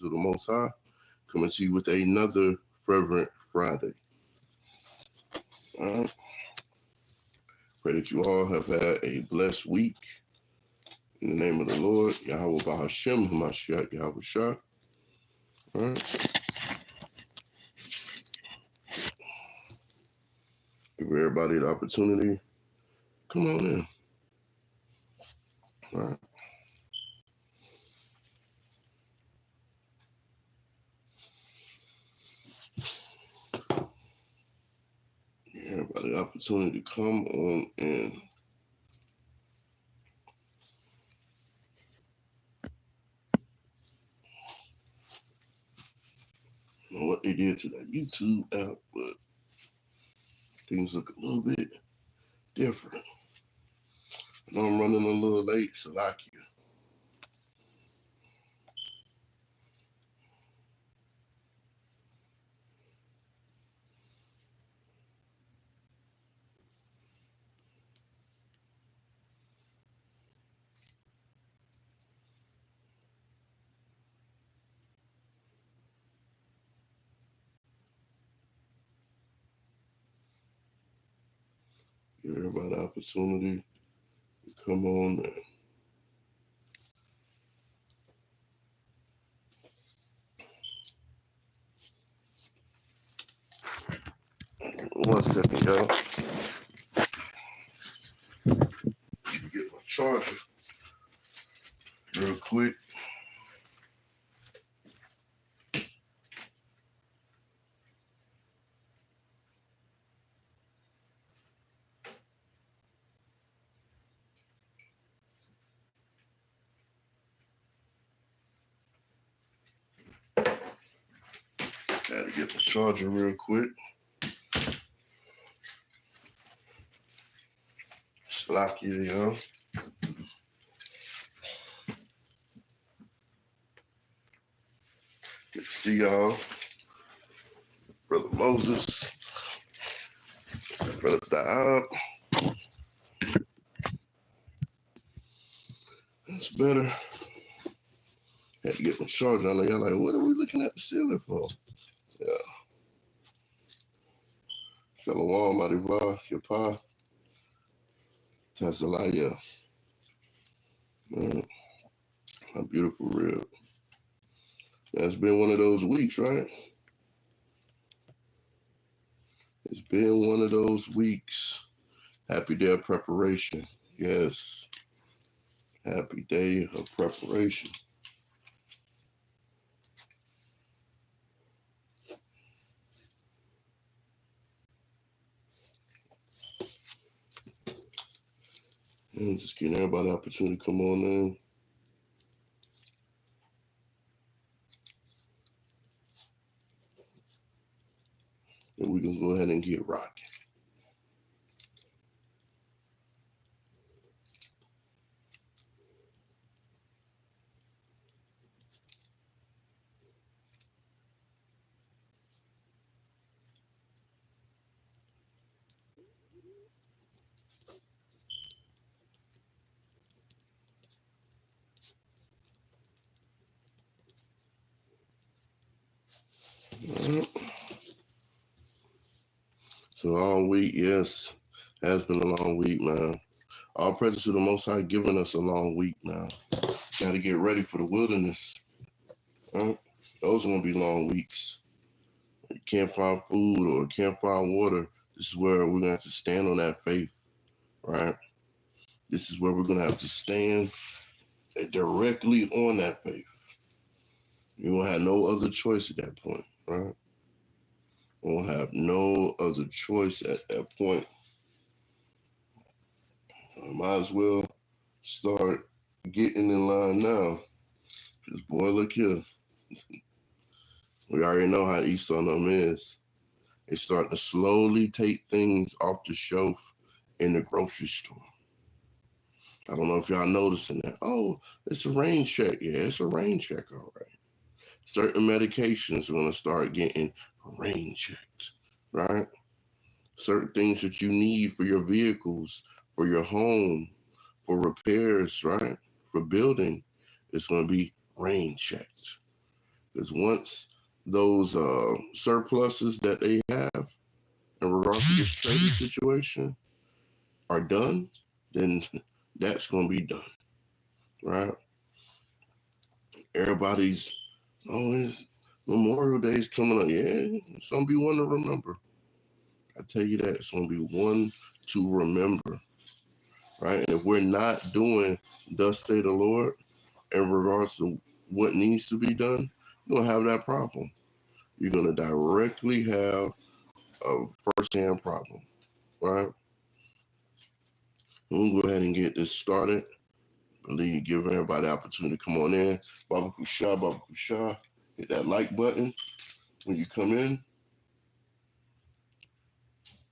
of the Most High, coming to you with another Fervent Friday. All right. Pray that you all have had a blessed week. In the name of the Lord, Yahweh Bahashem, Hamashiach, Yahweh Shah. All right. Give everybody the opportunity. Come on in. All right. Give everybody the opportunity to come on in. I don't know what they did to that YouTube app, but things look a little bit different. I know I'm running a little late, Salakia. Give everybody the opportunity to come on in. One second, y'all. Get my charger real quick. Gotta get my charger real quick. Salakia, y'all. Good to see y'all. Brother Moses. Brother Diab. That's better. Had to get my charger. I know y'all like, what are we looking at the ceiling for? Yeah. Shalom, Adivah, Yapa, Tazalaya. Man, my beautiful rib. It's been one of those weeks, right? It's been one of those weeks. Happy day of preparation. Yes. Happy day of preparation. And just getting everybody the opportunity to come on in. And we can go ahead and get rocking. All right. So all week, yes, has been a long week, man. All praise to the Most High giving us a long week now. Got to get ready for the wilderness. Right? Those are going to be long weeks. You can't find food or can't find water. This is where we're going to have to stand on that faith, right? This is where we're going to have to stand directly on that faith. You won't have no other choice at that point, right? We won't have no other choice at that point. I might as well start getting in line now. Because, boy, look here. We already know how Esau and them is. They're starting to slowly take things off the shelf in the grocery store. I don't know if y'all noticing that. Oh, it's a rain check. Yeah, it's a rain check, all right. Certain medications are going to start getting rain checked, right? Certain things that you need for your vehicles, for your home, for repairs, right? For building, it's going to be rain checked. Because once those surpluses that they have in regards to this trading situation are done, then that's going to be done, right? Everybody's, it's Memorial Day's coming up. Yeah, it's going to be one to remember. I tell you that. It's going to be one to remember, right? And if we're not doing thus say the Lord in regards to what needs to be done, you're going to have that problem. You're going to directly have a first-hand problem, right? We'll go ahead and get this started. Believe give everybody the opportunity to come on in. Baba Kusha. Hit that like button when you come in.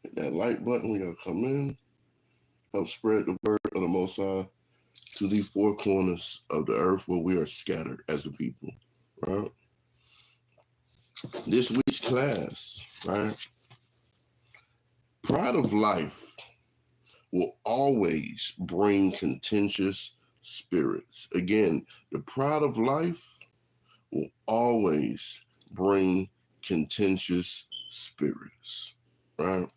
Hit that like button when you come in. Help spread the word of the Most High to the four corners of the earth where we are scattered as a people, right? This week's class, right? Pride of life will always bring contentious spirits. Again, the pride of life will always bring contentious spirits, right?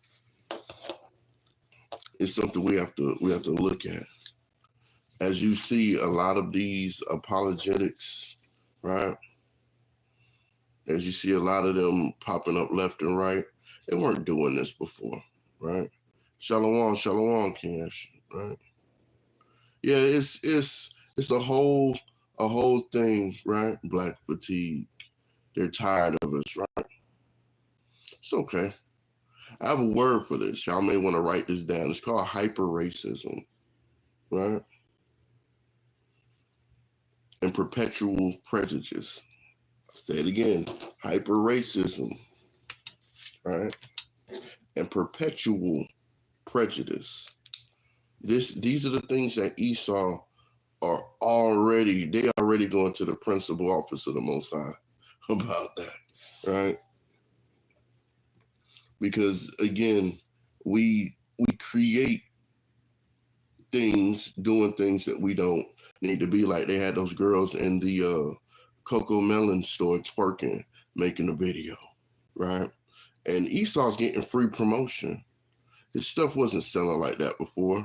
It's something we have to look at. As you see a lot of these apologetics, right? As you see a lot of them popping up left and right, they weren't doing this before, right? Shalom, Cash, right? Yeah, it's a whole thing, right? Black fatigue. They're tired of us, right? It's okay. I have a word for this. Y'all may want to write this down. It's called hyper racism, right? And perpetual prejudice. I'll say it again. Hyper racism, right? And perpetual prejudice. These are the things that Esau are already going to the principal office of the Most High about that, right? Because again, we create things, doing things that we don't need to be. Like they had those girls in the Coco Melon store twerking, making a video, right? And Esau's getting free promotion. His stuff wasn't selling like that before,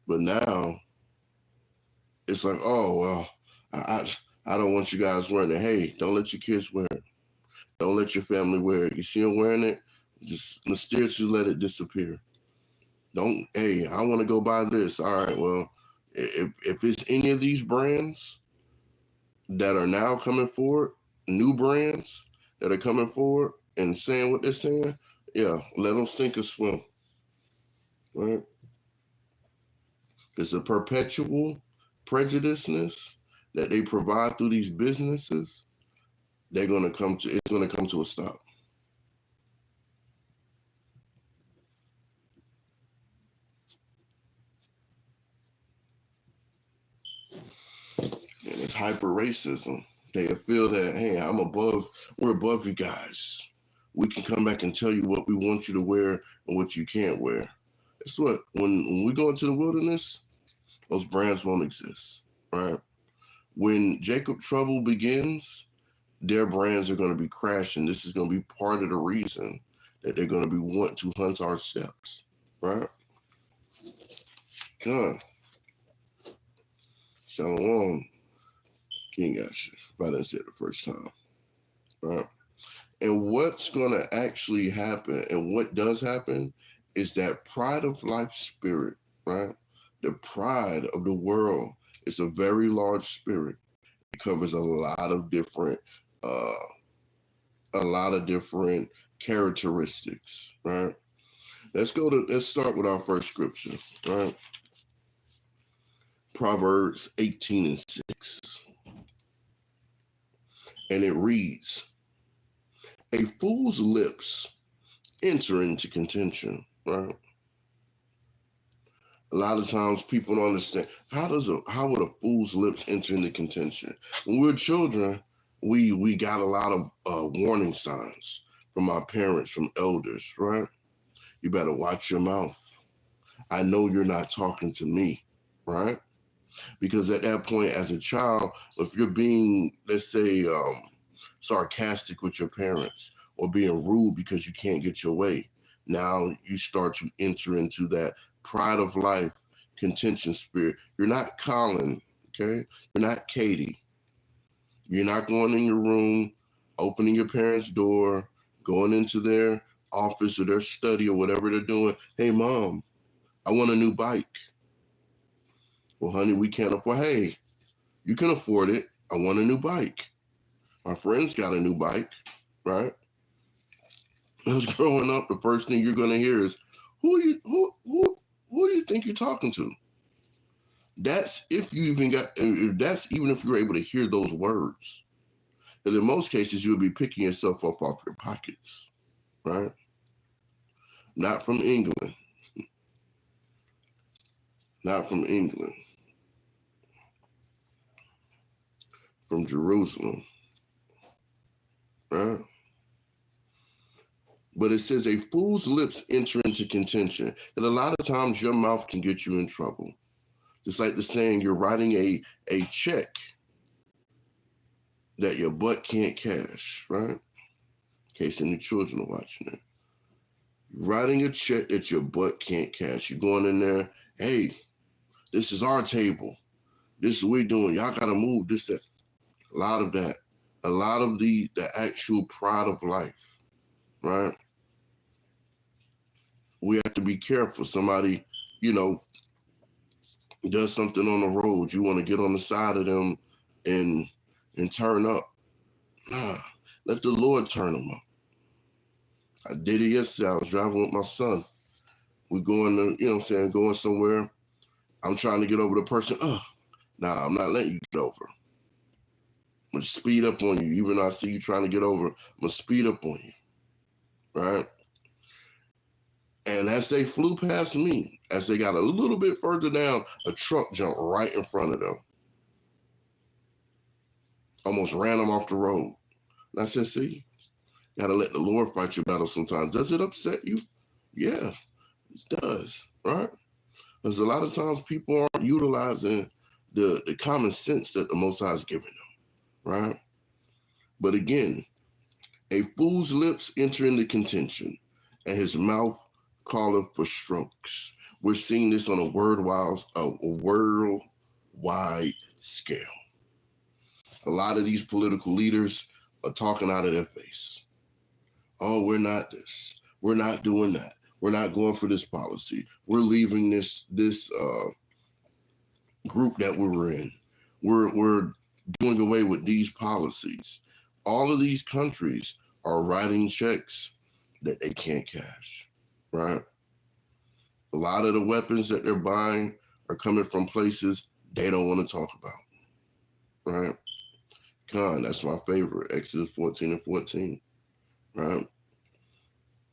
but now it's like, oh well, I don't want you guys wearing it. Hey, don't let your kids wear it. Don't let your family wear it. You see them wearing it, just mysteriously let it disappear. Don't, hey, I want to go buy this. All right, well, if it's any of these brands that are now coming forward, new brands that are coming forward and saying what they're saying, yeah, let them sink or swim, right? It's a perpetual prejudiceness that they provide through these businesses. It's going to come to a stop. And it's hyper racism. They feel that, hey, we're above you guys. We can come back and tell you what we want you to wear and what you can't wear. It's what, when we go into the wilderness, those brands won't exist, right? When Jacob trouble begins, their brands are going to be crashing. This is going to be part of the reason that they're going to be want to hunt our steps, right? Come on. Shalom. King Asher, if I didn't say it the first time, right? And what's going to actually happen, and what does happen, is that pride of life spirit, right? The pride of the world is a very large spirit. It covers a lot of different characteristics, right? Let's start with our first scripture, right? Proverbs 18:6. And it reads, a fool's lips enter into contention, right? A lot of times people don't understand how would a fool's lips enter into contention? When we were children, we got a lot of warning signs from our parents, from elders, right? You better watch your mouth. I know you're not talking to me, right? Because at that point, as a child, if you're being, let's say, sarcastic with your parents or being rude because you can't get your way. Now you start to enter into that pride of life, contention spirit. You're not Colin, okay? You're not Katie. You're not going in your room, opening your parents' door, going into their office or their study or whatever they're doing. Hey, Mom, I want a new bike. Well, honey, we can't afford. Hey, you can afford it. I want a new bike. My friend's got a new bike, right? As growing up, the first thing you're gonna hear is, who do you think you're talking to? That's if you even got. That's even if you're able to hear those words. And in most cases, you'll be picking yourself up off your pockets, right? Not from England. Not from England. From Jerusalem, right? But it says a fool's lips enter into contention. And a lot of times your mouth can get you in trouble. Just like the saying, you're writing a check that your butt can't cash, right? In case any children are watching it. You're writing a check that your butt can't cash. You're going in there, hey, this is our table. This is what we're doing. Y'all got to move this, that. A lot of that. A lot of the actual pride of life, right? We have to be careful. Somebody, does something on the road. You want to get on the side of them and turn up. Nah, let the Lord turn them up. I did it yesterday. I was driving with my son. We're going to, going somewhere. I'm trying to get over the person. Nah, I'm not letting you get over. I'm going to speed up on you. Even though I see you trying to get over, I'm going to speed up on you. Right? And as they flew past me, as they got a little bit further down, a truck jumped right in front of them. Almost ran them off the road. And I said, see, you got to let the Lord fight your battle sometimes. Does it upset you? Yeah, it does, right? Because a lot of times people aren't utilizing the common sense that the Most High is giving them, right? But again, a fool's lips enter into contention, and his mouth calleth for strokes. We're seeing this on a worldwide scale. A lot of these political leaders are talking out of their face. Oh, we're not this. We're not doing that. We're not going for this policy. We're leaving this group that we were in. We're doing away with these policies. All of these countries are writing checks that they can't cash, right? A lot of the weapons that they're buying are coming from places they don't want to talk about, right? That's my favorite, Exodus 14:14, right?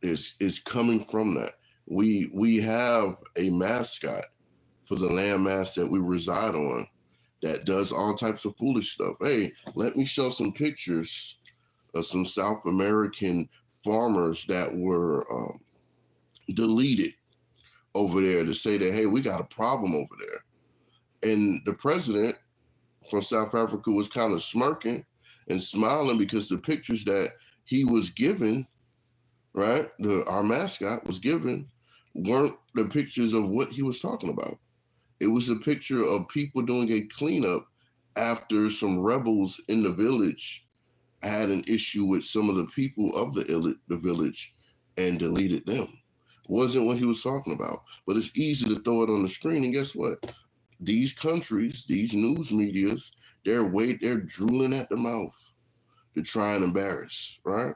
It's coming from that. We have a mascot for the landmass that we reside on that does all types of foolish stuff. Hey, let me show some pictures of some South American farmers that were deleted over there to say that, hey, we got a problem over there. And the president from South Africa was kind of smirking and smiling because the pictures that he was given, right, our mascot was given, weren't the pictures of what he was talking about. It was a picture of people doing a cleanup after some rebels in the village had an issue with some of the people of the village and deleted them. Wasn't what he was talking about. But it's easy to throw it on the screen, and guess what? These countries, these news medias, they're drooling at the mouth to try and embarrass, right?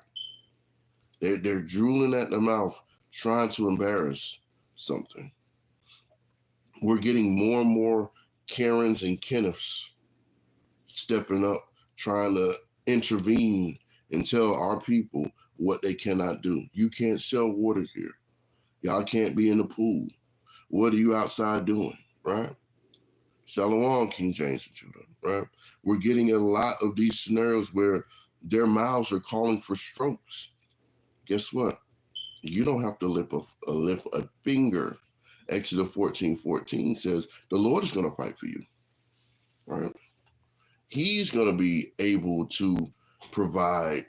They're drooling at the mouth trying to embarrass something. We're getting more and more Karens and Kenneths stepping up, trying to intervene and tell our people what they cannot do. You can't sell water here. Y'all can't be in the pool. What are you outside doing, right? Shalom, King James and Judah, right? We're getting a lot of these scenarios where their mouths are calling for strokes. Guess what? You don't have to lift a finger. Exodus 14:14 says the Lord is going to fight for you, right? He's going to be able to provide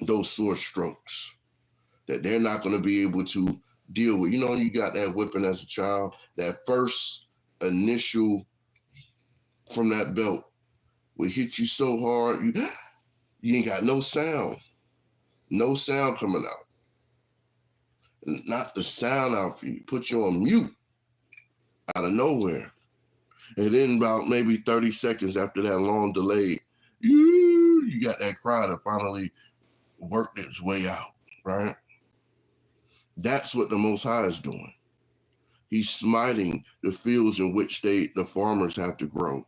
those sore strokes that they're not going to be able to deal with. You know, you got that whipping as a child, that first initial from that belt will hit you so hard, you ain't got no sound coming out. Not the sound out for you. Put you on mute out of nowhere. And then about maybe 30 seconds after that long delay, you got that cry that finally worked its way out, right? That's what the Most High is doing. He's smiting the fields in which the farmers have to grow.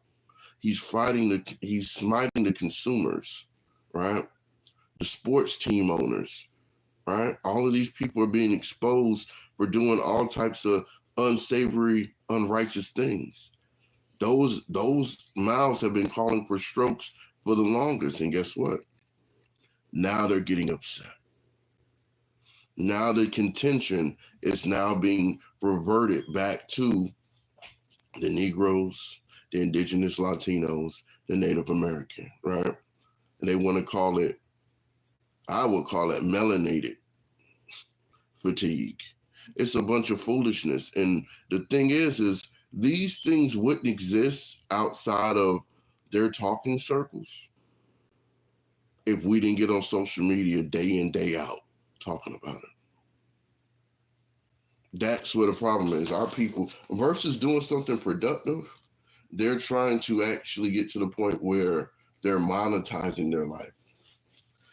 He's smiting the consumers, right? The sports team owners, right? All of these people are being exposed for doing all types of unsavory, unrighteous things. Those mouths have been calling for strokes for the longest, and guess what? Now they're getting upset. Now the contention is now being reverted back to the Negroes, the indigenous Latinos, the Native American, right? And they want to call it, I would call it melanated fatigue. It's a bunch of foolishness. And the thing is these things wouldn't exist outside of their talking circles if we didn't get on social media day in, day out talking about it. That's where the problem is. Our people, versus doing something productive, they're trying to actually get to the point where they're monetizing their life.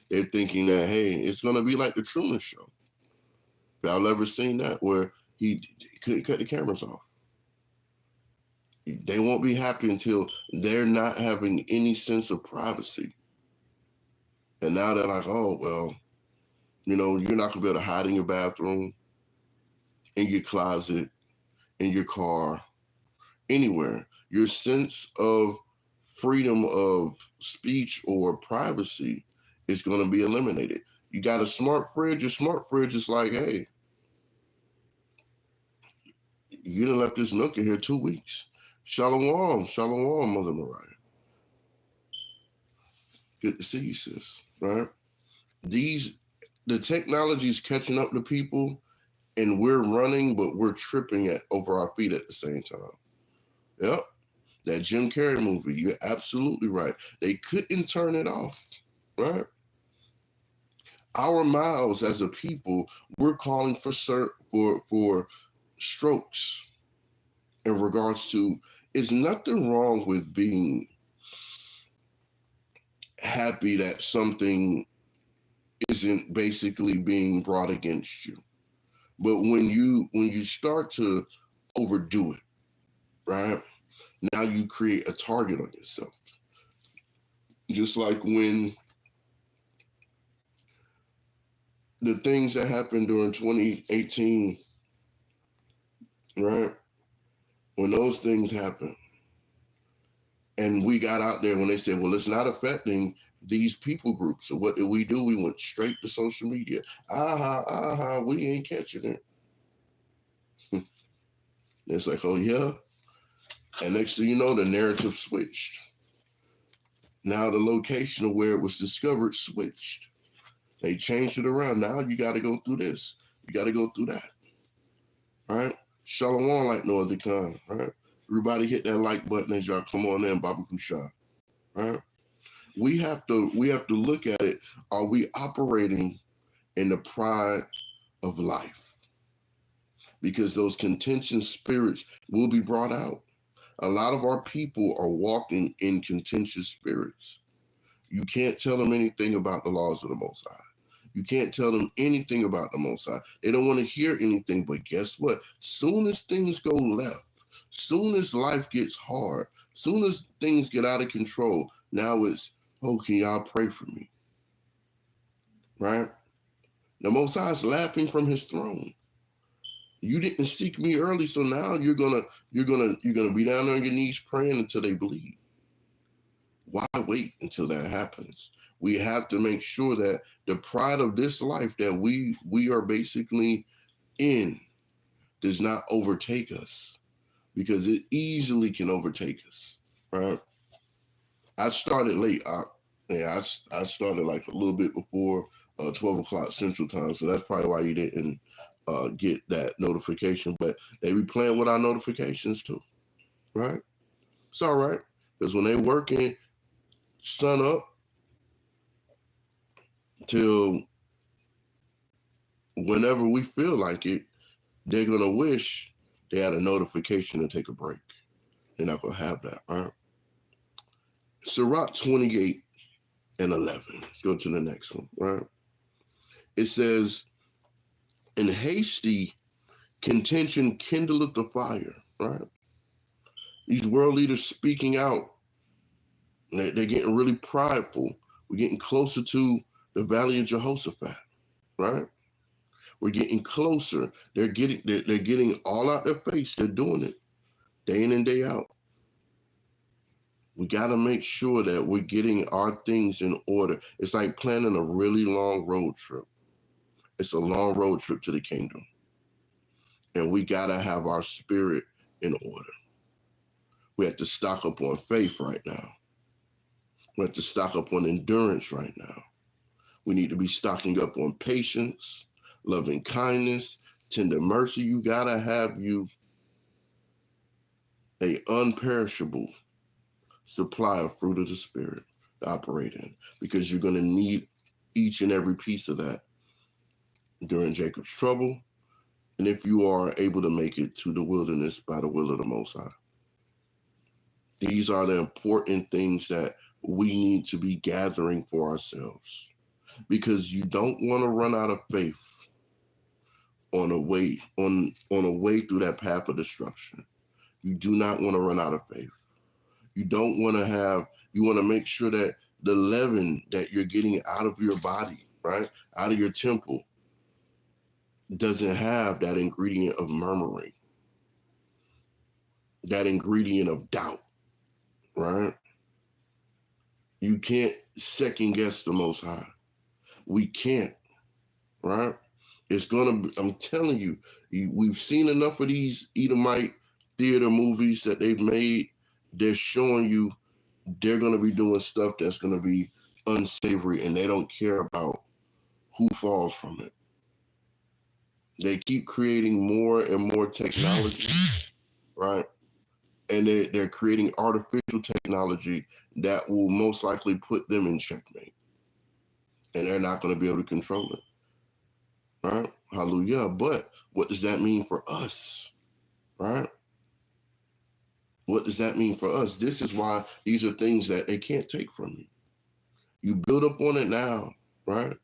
They're thinking that, hey, it's going to be like the Truman Show. Y'all ever seen that, where he couldn't cut the cameras off? They won't be happy until they're not having any sense of privacy. And now they're like, oh, well, you know, you're not going to be able to hide in your bathroom, in your closet, in your car, anywhere. Your sense of freedom of speech or privacy is going to be eliminated. You got a smart fridge. Your smart fridge is like, hey, you done left this milk in here 2 weeks. Shalom, shalom, Mother Mariah. Good to see you, sis, right? The technology is catching up to people, and we're running, but we're tripping over our feet at the same time. Yep. That Jim Carrey movie, you're absolutely right. They couldn't turn it off, right? Our mouths as a people, we're calling for strokes in regards to, is nothing wrong with being happy that something isn't basically being brought against you. But when you start to overdo it, right? Now you create a target on yourself. Just like when the things that happened during 2018, right? When those things happened, and we got out there when they said, well, it's not affecting these people groups. So what did? We went straight to social media. We ain't catching it. It's like, oh yeah. And next thing you know, the narrative switched. Now the location of where it was discovered switched. They changed it around. Now you got to go through this. You got to go through that. All right? Shalom like no other kind. All right? Everybody hit that like button as y'all come on in, Baba Kusha. All right? We have to look at it. Are we operating in the pride of life? Because those contentious spirits will be brought out. A lot of our people are walking in contentious spirits. You can't tell them anything about the laws of the Most High. You can't tell them anything about the Most High. They don't want to hear anything, but guess what? Soon as things go left, soon as life gets hard, soon as things get out of control, now it's, oh, can y'all pray for me? Right? The Most High is laughing from his throne. You didn't seek me early, so now you're gonna be down on your knees praying until they bleed. Why wait until that happens? We have to make sure that the pride of this life that we are basically in does not overtake us, because it easily can overtake us, right? I started late, Yeah, I started like a little bit before 12 o'clock Central Time, so that's probably why you didn't get that notification. But they be playing with our notifications too, right? It's all right, because when they working sun up till whenever we feel like it, they're gonna wish they had a notification to take a break. They're not gonna have that, all right? Sirach 28 and 11. Let's go to the next one, right? It says, "In hasty contention kindleth the fire," right? These world leaders speaking out, they're getting really prideful. We're getting closer to the Valley of Jehoshaphat, right? We're getting closer. They're getting all out their face. They're doing it day in and day out. We got to make sure that we're getting our things in order. It's like planning a really long road trip. It's a long road trip to the kingdom. And we got to have our spirit in order. We have to stock up on faith right now. We have to stock up on endurance right now. We need to be stocking up on patience, loving kindness, tender mercy. You got to have you a unperishable supply of fruit of the Spirit to operate in, because you're going to need each and every piece of that during Jacob's trouble, and if you are able to make it to the wilderness by the will of the Most High. These are the important things that we need to be gathering for ourselves, because you don't want to run out of faith on a way through that path of destruction. You do not want to run out of faith. You don't want to have, you want to make sure that the leaven that you're getting out of your body, right, out of your temple, doesn't have that ingredient of murmuring, that ingredient of doubt, right? You can't second guess the Most High. We can't, right? It's going to be, I'm telling you, we've seen enough of these Edomite theater movies that they've made. They're showing you they're going to be doing stuff that's going to be unsavory, and they don't care about who falls from it. They keep creating more and more technology, right? And they're creating artificial technology that will most likely put them in checkmate. And they're not going to be able to control it, right? Hallelujah. But what does that mean for us, right? What does that mean for us? This is why these are things that they can't take from you. You build up on it now, right?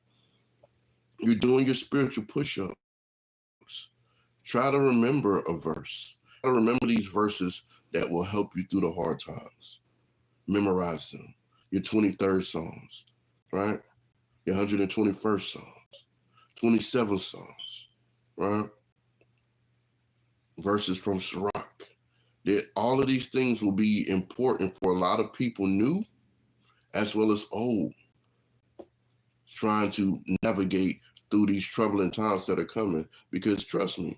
You're doing your spiritual push-ups. Try to remember a verse. Try to remember these verses that will help you through the hard times. Memorize them. Your 23rd Psalms, right? Your 121st Psalms, 27 Psalms, right? Verses from Sirach. All of these things will be important for a lot of people new as well as old, trying to navigate through these troubling times that are coming. Because trust me,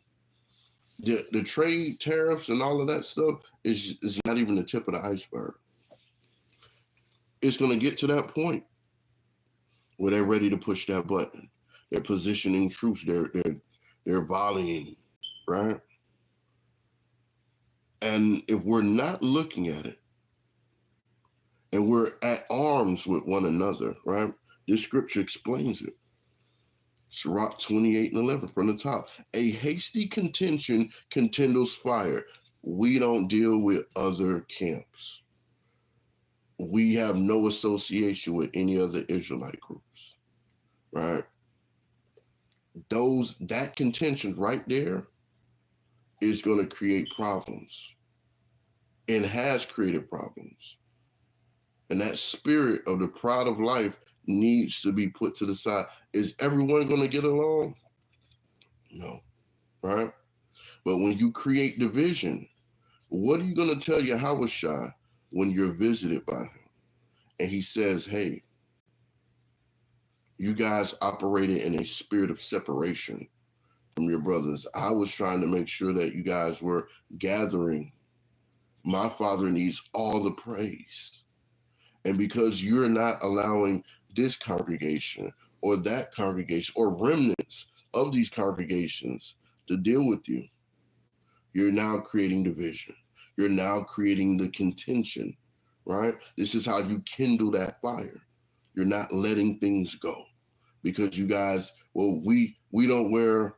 the trade tariffs and all of that stuff is not even the tip of the iceberg. It's going to get to that point where they're ready to push that button. They're positioning troops. They're volleying, right? And if we're not looking at it, and we're at arms with one another, right? This scripture explains it. Sirach 28 and 11 from the top. A hasty contention kindles fire. We don't deal with other camps. We have no association with any other Israelite groups, right? That contention right there is going to create problems and has created problems. And that spirit of the pride of life needs to be put to the side. Is everyone going to get along? No, right? But when you create division, what are you going to tell Yahushua when you're visited by him? And he says, hey, you guys operated in a spirit of separation from your brothers. I was trying to make sure that you guys were gathering. My Father needs all the praise. And because you're not allowing this congregation or that congregation or remnants of these congregations to deal with you, you're now creating division. You're now creating the contention, right? This is how you kindle that fire. You're not letting things go because you guys, well, we don't wear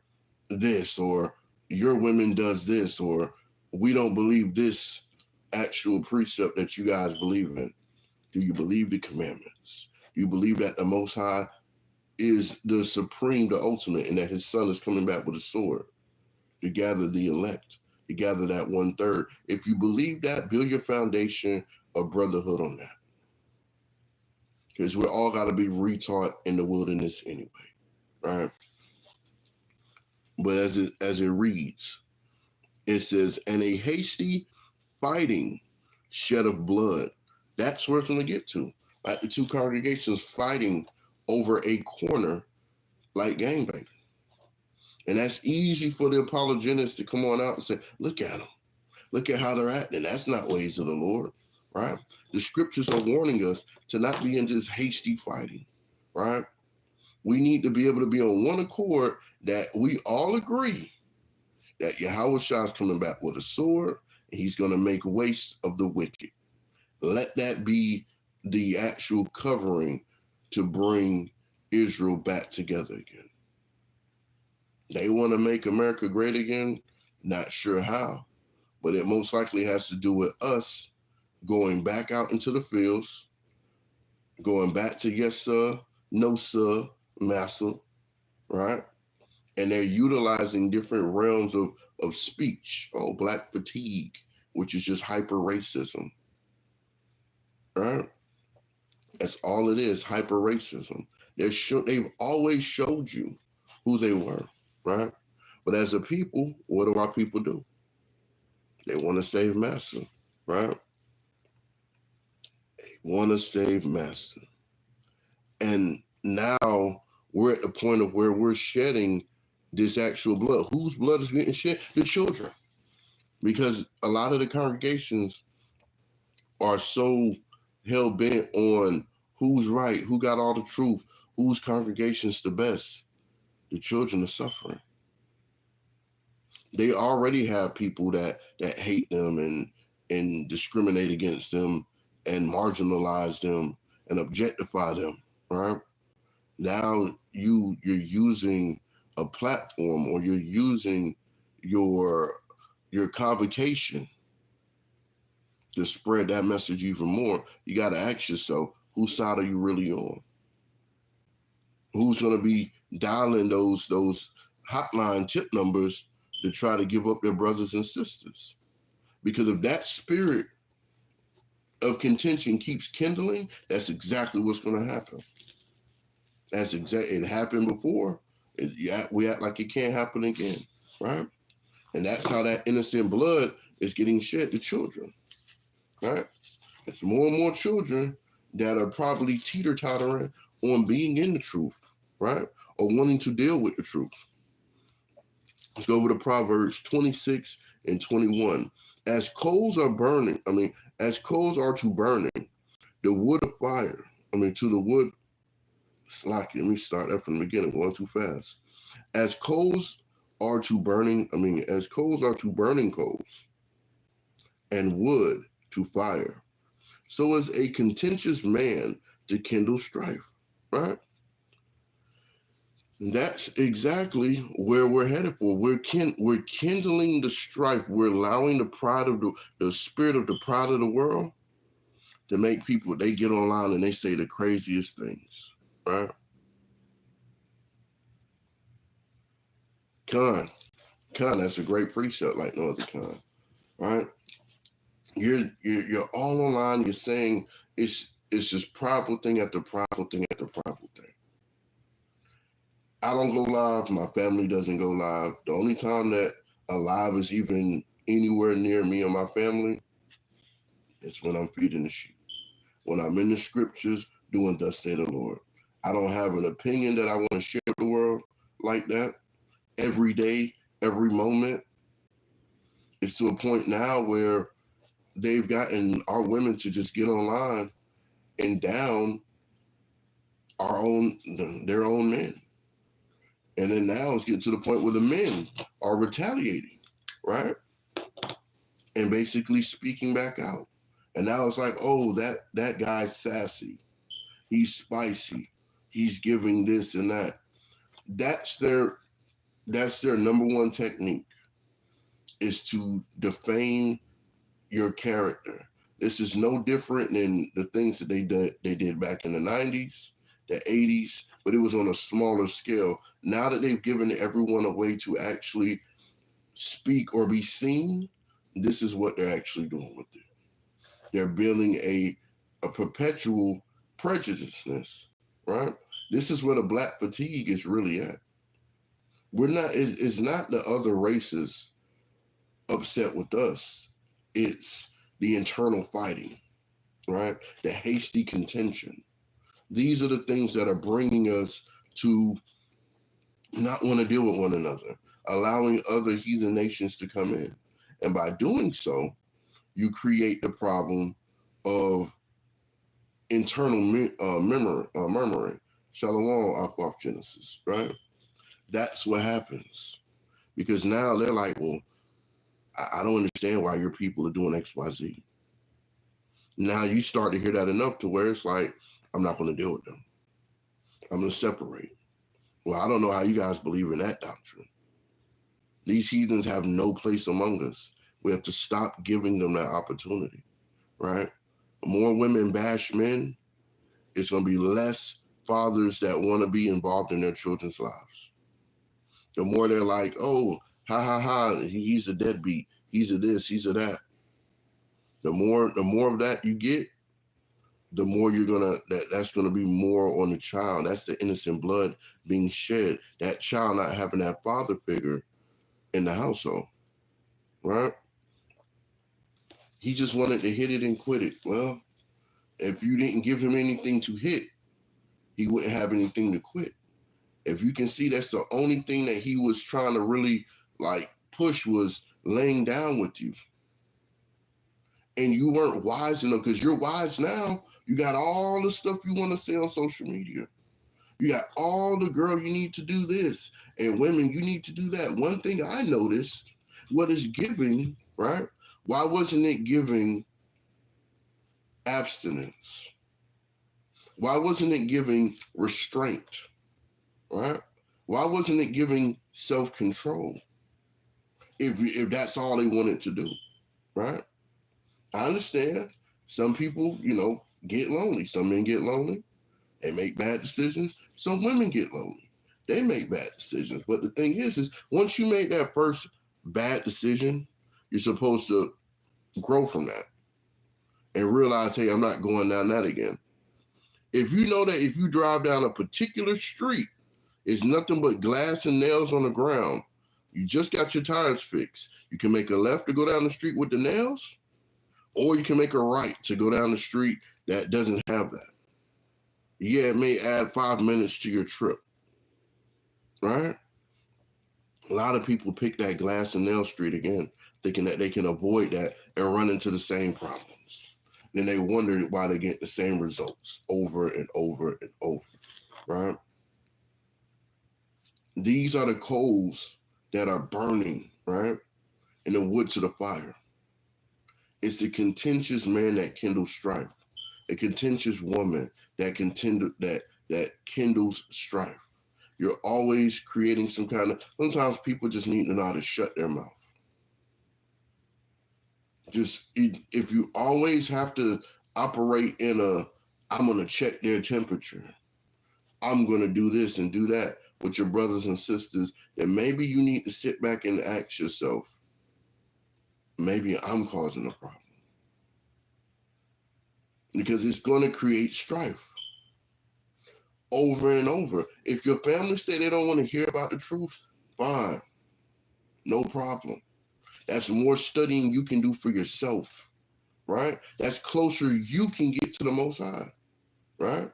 this, or your women does this, or we don't believe this actual precept that you guys believe in. Do you believe the commandments? Do you believe that the Most High is the supreme, the ultimate, and that his son is coming back with a sword to gather the elect, to gather that 1/3? If you believe that, build your foundation of brotherhood on that. Because we all got to be retaught in the wilderness anyway, right? But as it reads, it says, and a hasty fighting shed of blood. That's where it's going to get to. Like the two congregations fighting over a corner like gangbangers. And that's easy for the apologetics to come on out and say, look at them. Look at how they're acting. That's not ways of the Lord, right? The scriptures are warning us to not be in this hasty fighting, right? We need to be able to be on one accord that we all agree that Yahweh Shah is coming back with a sword and he's going to make waste of the wicked. Let that be the actual covering to bring Israel back together again. They want to make America great again. Not sure how, but it most likely has to do with us going back out into the fields, going back to yes sir, no sir, massa, right? And they're utilizing different realms of speech. Oh, black fatigue, which is just hyper racism, right? That's all it is, hyper racism. They've always showed you who they were, right? But as a people, what do our people do? They want to save Massa, right? They want to save Massa. And now we're at the point of where we're shedding this actual blood. Whose blood is getting shed? The children. Because a lot of the congregations are so hell-bent on who's right, who got all the truth, whose congregation's the best. The children are suffering. They already have people that hate them and discriminate against them and marginalize them and objectify them, right? Now you're using a platform, or you're using your convocation to spread that message even more. You got to ask yourself, whose side are you really on? Who's going to be dialing those hotline tip numbers to try to give up their brothers and sisters? Because if that spirit of contention keeps kindling, that's exactly what's going to happen. It happened before. We act like it can't happen again, right? And that's how that innocent blood is getting shed to children, right? It's more and more children that are probably teeter-tottering on being in the truth, right? Or wanting to deal with the truth. Let's go over to Proverbs 26 and 21. As coals are to burning, the wood of fire, to the wood, slack it. Let me start that from the beginning, going too fast. As coals are to burning coals, and wood to fire, so is a contentious man to kindle strife, right? And that's exactly where we're headed for. We're kindling the strife. We're allowing the spirit of the pride of the world to make people, they get online and they say the craziest things, right? Con, that's a great precept like no other con, right? You're all online. You're saying it's just prideful thing after prideful thing after prideful thing. I don't go live. My family doesn't go live. The only time that a live is even anywhere near me or my family is when I'm feeding the sheep. When I'm in the scriptures doing thus say the Lord. I don't have an opinion that I want to share with the world like that every day, every moment. It's to a point now where they've gotten our women to just get online and down their own men. And then now it's getting to the point where the men are retaliating, right? And basically speaking back out. And now it's like, oh, that guy's sassy. He's spicy. He's giving this and that. That's their number one technique, is to defame your character. This is no different than the things that they did back in the 90s, the 80s, but it was on a smaller scale. Now that they've given everyone a way to actually speak or be seen, this is what they're actually doing with it. They're building a perpetual prejudiceness, right? This is where the black fatigue is really at. It's not the other races upset with us. It's the internal fighting, right? The hasty contention. These are the things that are bringing us to not want to deal with one another, allowing other heathen nations to come in. And by doing so, you create the problem of internal murmuring. Shalom off Genesis, right? That's what happens. Because now they're like, well, I don't understand why your people are doing X, Y, Z. Now you start to hear that enough to where it's like, I'm not going to deal with them. I'm going to separate. Well, I don't know how you guys believe in that doctrine. These heathens have no place among us. We have to stop giving them that opportunity, right? The more women bash men, it's going to be less fathers that want to be involved in their children's lives. The more they're like, oh, ha, he's a deadbeat. He's a this, he's a that. The more of that you get, the more that's gonna be more on the child. That's the innocent blood being shed. That child not having that father figure in the household, right? He just wanted to hit it and quit it. Well, if you didn't give him anything to hit, he wouldn't have anything to quit. If you can see, that's the only thing that he was trying to really like push was laying down with you. And you weren't wise enough, because you're wise now. You got all the stuff you want to say on social media. You got all the girl, you need to do this. And women, you need to do that. One thing I noticed, what is giving, right? Why wasn't it giving abstinence? Why wasn't it giving restraint, right? Why wasn't it giving self-control? If that's all they wanted to do, right? I understand some people, get lonely. Some men get lonely. They make bad decisions. Some women get lonely. They make bad decisions. But the thing is once you make that first bad decision, you're supposed to grow from that and realize, hey, I'm not going down that again. If you know that if you drive down a particular street, it's nothing but glass and nails on the ground. You just got your tires fixed. You can make a left to go down the street with the nails, or you can make a right to go down the street that doesn't have that. Yeah, it may add 5 minutes to your trip, right? A lot of people pick that glass and nail street again, thinking that they can avoid that and run into the same problems. Then they wonder why they get the same results over and over and over, right? These are the coals that are burning, right? And the wood to the fire. It's the contentious man that kindles strife. A contentious woman that kindles strife. You're always creating sometimes people just need to know how to shut their mouth. If you always have to operate in I'm going to check their temperature, I'm going to do this and do that with your brothers and sisters, then maybe you need to sit back and ask yourself, maybe I'm causing a problem. Because it's going to create strife over and over. If your family say they don't want to hear about the truth, fine, no problem. That's more studying you can do for yourself, right? That's closer you can get to the Most High, right?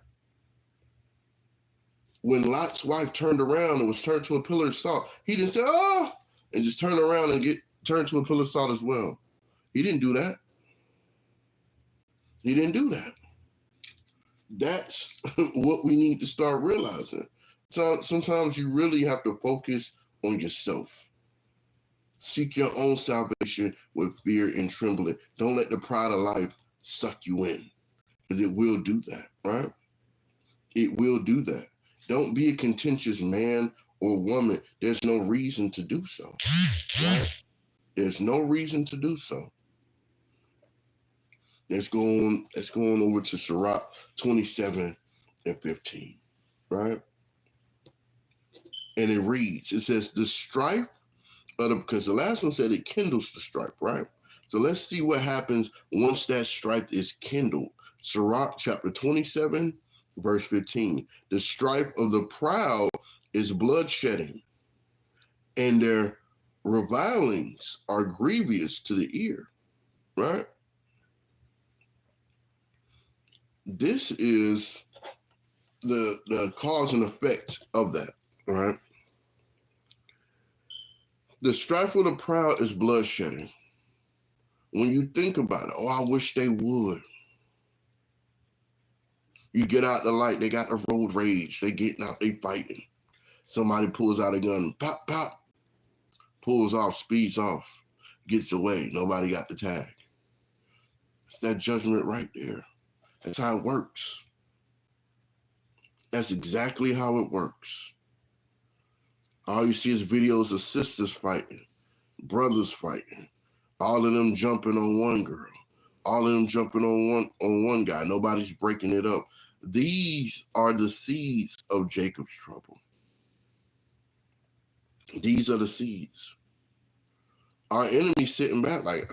When Lot's wife turned around and was turned to a pillar of salt, he didn't say, oh, and just turn around and get turned to a pillar of salt as well. He didn't do that. He didn't do that. That's what we need to start realizing. So sometimes you really have to focus on yourself. Seek your own salvation with fear and trembling. Don't let the pride of life suck you in, because it will do that, right? It will do that. Don't be a contentious man or woman. There's no reason to do so, right? There's no reason to do so. Let's go on over to Sirach 27 and 15, right? And it reads, it says, the strife of the, because the last one said it kindles the strife, right? So let's see what happens once that strife is kindled. Sirach chapter 27, verse 15. The strife of the proud is bloodshedding, and their revilings are grievous to the ear, right? This is the cause and effect of that, right? The strife of the proud is bloodshedding. When you think about it, oh, I wish they would. You get out the light, they got the road rage. They getting out, they fighting. Somebody pulls out a gun, pop, pop, pulls off, speeds off, gets away. Nobody got the tag. It's that judgment right there. That's how it works. That's exactly how it works. All you see is videos of sisters fighting, brothers fighting, all of them jumping on one girl, all of them jumping on one guy. Nobody's breaking it up. These are the seeds of Jacob's trouble. These are the seeds. Our enemy's sitting back like,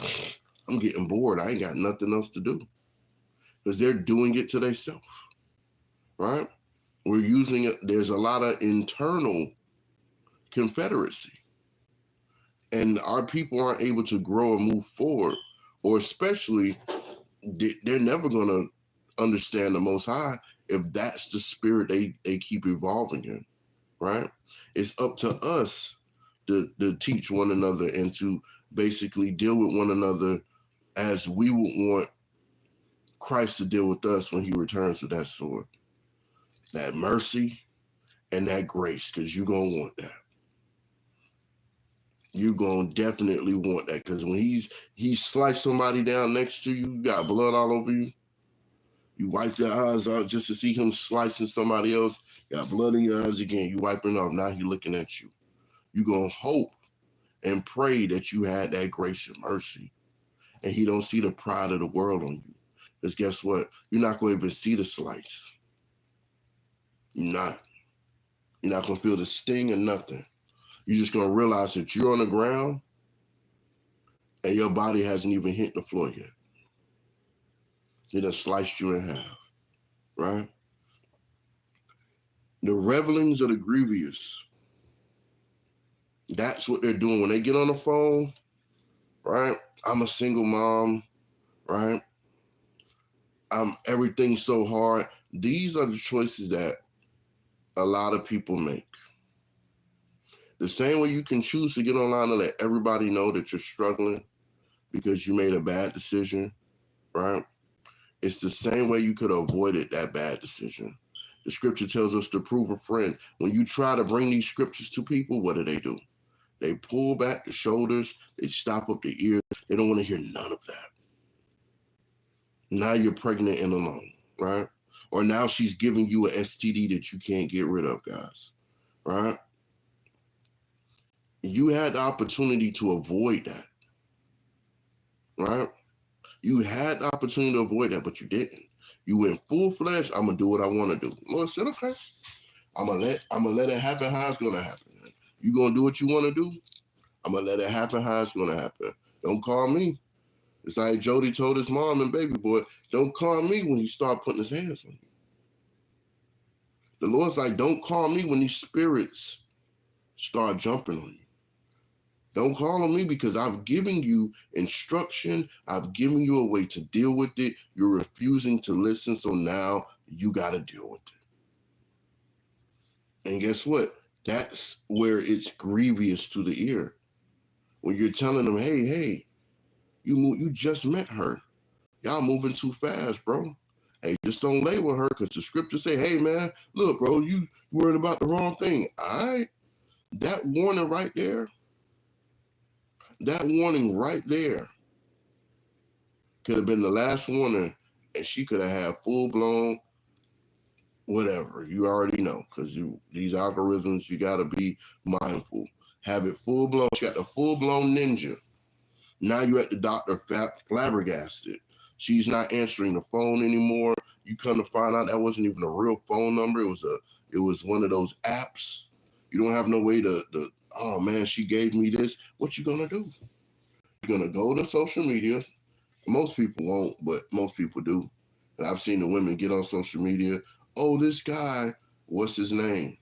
I'm getting bored. I ain't got nothing else to do. Because they're doing it to themselves, right? We're using it. There's a lot of internal confederacy. And our people aren't able to grow and move forward, or especially they're never going to understand the Most High if that's the spirit they keep evolving in, right? It's up to us to teach one another and to basically deal with one another as we would want Christ to deal with us when he returns with that sword. That mercy and that grace, because you're going to want that. You're going to definitely want that, because when he sliced somebody down next to you, you got blood all over you, you wipe your eyes out just to see him slicing somebody else, got blood in your eyes again, you wiping off, now he looking at you. You're going to hope and pray that you had that grace and mercy, and he don't see the pride of the world on you. Because guess what? You're not going to even see the slice. You're not. You're not going to feel the sting or nothing. You're just going to realize that you're on the ground and your body hasn't even hit the floor yet. They done sliced you in half, right? The revelings of the grievous. That's what they're doing. When they get on the phone, right? I'm a single mom, right? Everything's so hard. These are the choices that a lot of people make. The same way you can choose to get online and let everybody know that you're struggling because you made a bad decision, right? It's the same way you could have avoided that bad decision. The scripture tells us to prove a friend. When you try to bring these scriptures to people, what do? They pull back the shoulders, they stop up the ears. They don't want to hear none of that. Now you're pregnant and alone, right? Or now she's giving you an STD that you can't get rid of, guys, right? You had the opportunity to avoid that, right? You had the opportunity to avoid that, but you didn't. You went full-fledged, I'm going to do what I want to do. Lord said, okay, I'm gonna let it happen how it's going to happen. You going to do what you want to do? I'm going to let it happen how it's going to happen. Don't call me. It's like Jody told his mom and baby boy, don't call me when he start putting his hands on you. The Lord's like, don't call me when these spirits start jumping on you. Don't call on me because I've given you instruction. I've given you a way to deal with it. You're refusing to listen, so now you got to deal with it. And guess what? That's where it's grievous to the ear. When you're telling them, hey, you just met her. Y'all moving too fast, bro. Hey, just don't label her, because the scripture say, hey, man, look, bro, you worried about the wrong thing. All right, that warning right there could have been the last warning, and she could have had full-blown whatever. You already know, because these algorithms, you got to be mindful. Have it full-blown. She got the full-blown ninja. Now you're at the doctor flabbergasted. She's not answering the phone anymore. You come to find out that wasn't even a real phone number. It was one of those apps. You don't have no way to oh man, she gave me this. What you gonna do? You're gonna go to social media. Most people won't, but most people do. And I've seen the women get on social media. Oh, this guy, what's his name?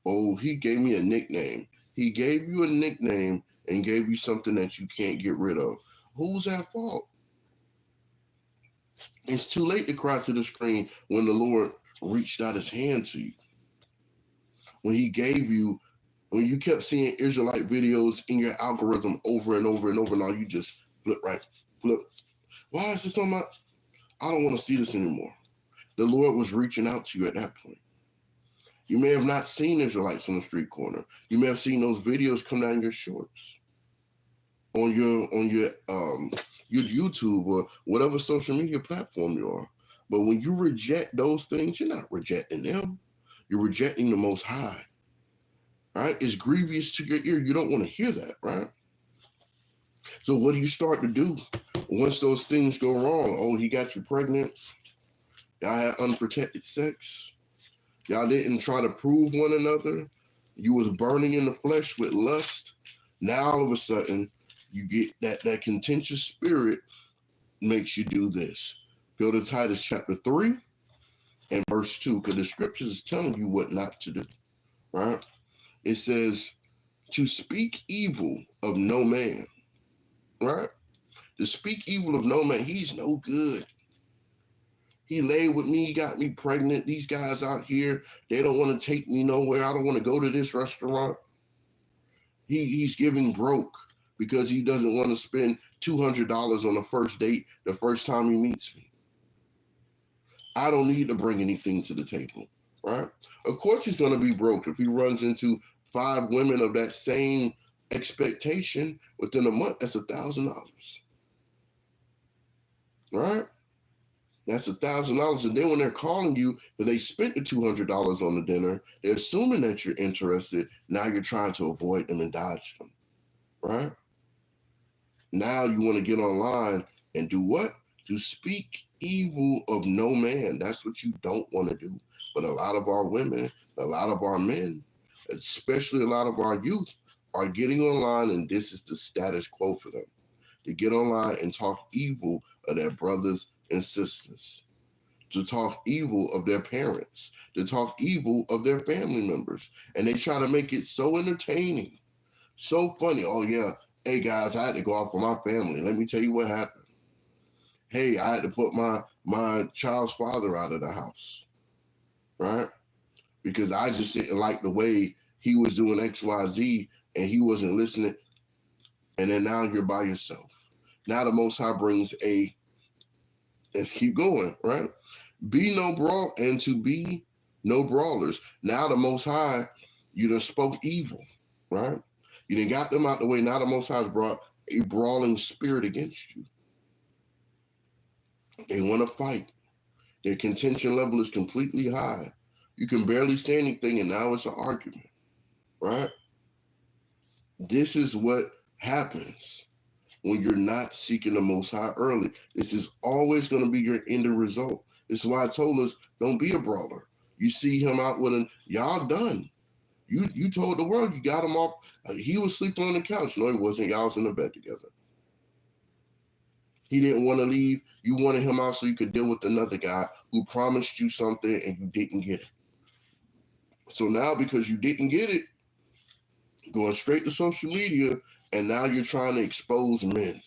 Oh, he gave me a nickname. He gave you a nickname and gave you something that you can't get rid of. Who's at fault? It's too late to cry to the screen when the Lord reached out his hand to you. When he gave you, when you kept seeing Israelite videos in your algorithm over and over and over, now you just flip. Why is this on my, I don't want to see this anymore. The Lord was reaching out to you at that point. You may have not seen Israelites on the street corner. You may have seen those videos come down your shorts on your YouTube or whatever social media platform you are. But when you reject those things, you're not rejecting them. You're rejecting the Most High. Right? It's grievous to your ear. You don't want to hear that, right? So what do you start to do once those things go wrong? Oh, he got you pregnant. Y'all had unprotected sex. Y'all didn't try to prove one another. You was burning in the flesh with lust. Now all of a sudden, you get that contentious spirit makes you do this. Go to Titus chapter 3 and verse 2, because the scriptures is telling you what not to do, right? It says, to speak evil of no man, right? To speak evil of no man, he's no good. He laid with me, he got me pregnant. These guys out here, they don't want to take me nowhere. I don't want to go to this restaurant. He's giving broke because he doesn't want to spend $200 on the first date the first time he meets me. I don't need to bring anything to the table, right? Of course he's going to be broke if he runs into 5 women of that same expectation within a month. That's $1,000, right? That's $1,000. And then when they're calling you, but they spent the $200 on the dinner, they're assuming that you're interested. Now you're trying to avoid them and dodge them, right? Now you want to get online and do what? To speak evil of no man. That's what you don't want to do. But a lot of our women, a lot of our men, especially a lot of our youth, are getting online, and this is the status quo for them. To get online and talk evil of their brothers and sisters, to talk evil of their parents, to talk evil of their family members. And they try to make it so entertaining, so funny. Oh yeah, hey guys, I had to go out for my family. Let me tell you what happened. Hey, I had to put my child's father out of the house, right? Because I just didn't like the way he was doing XYZ and he wasn't listening. And then now you're by yourself. Now the Most High brings let's keep going, right? Be no brawl, and to be no brawlers. Now the Most High, you done spoke evil, right? You done got them out the way. Now the Most High's brought a brawling spirit against you. They want to fight. Their contention level is completely high. You can barely say anything, and now it's an argument, right? This is what happens when you're not seeking the Most High early. This is always going to be your ending result. This is why I told us, don't be a brawler. You see him out with y'all done. You told the world you got him off. He was sleeping on the couch. No, he wasn't. Y'all was in the bed together. He didn't want to leave. You wanted him out so you could deal with another guy who promised you something and you didn't get it. So now because you didn't get it, going straight to social media, and now you're trying to expose men.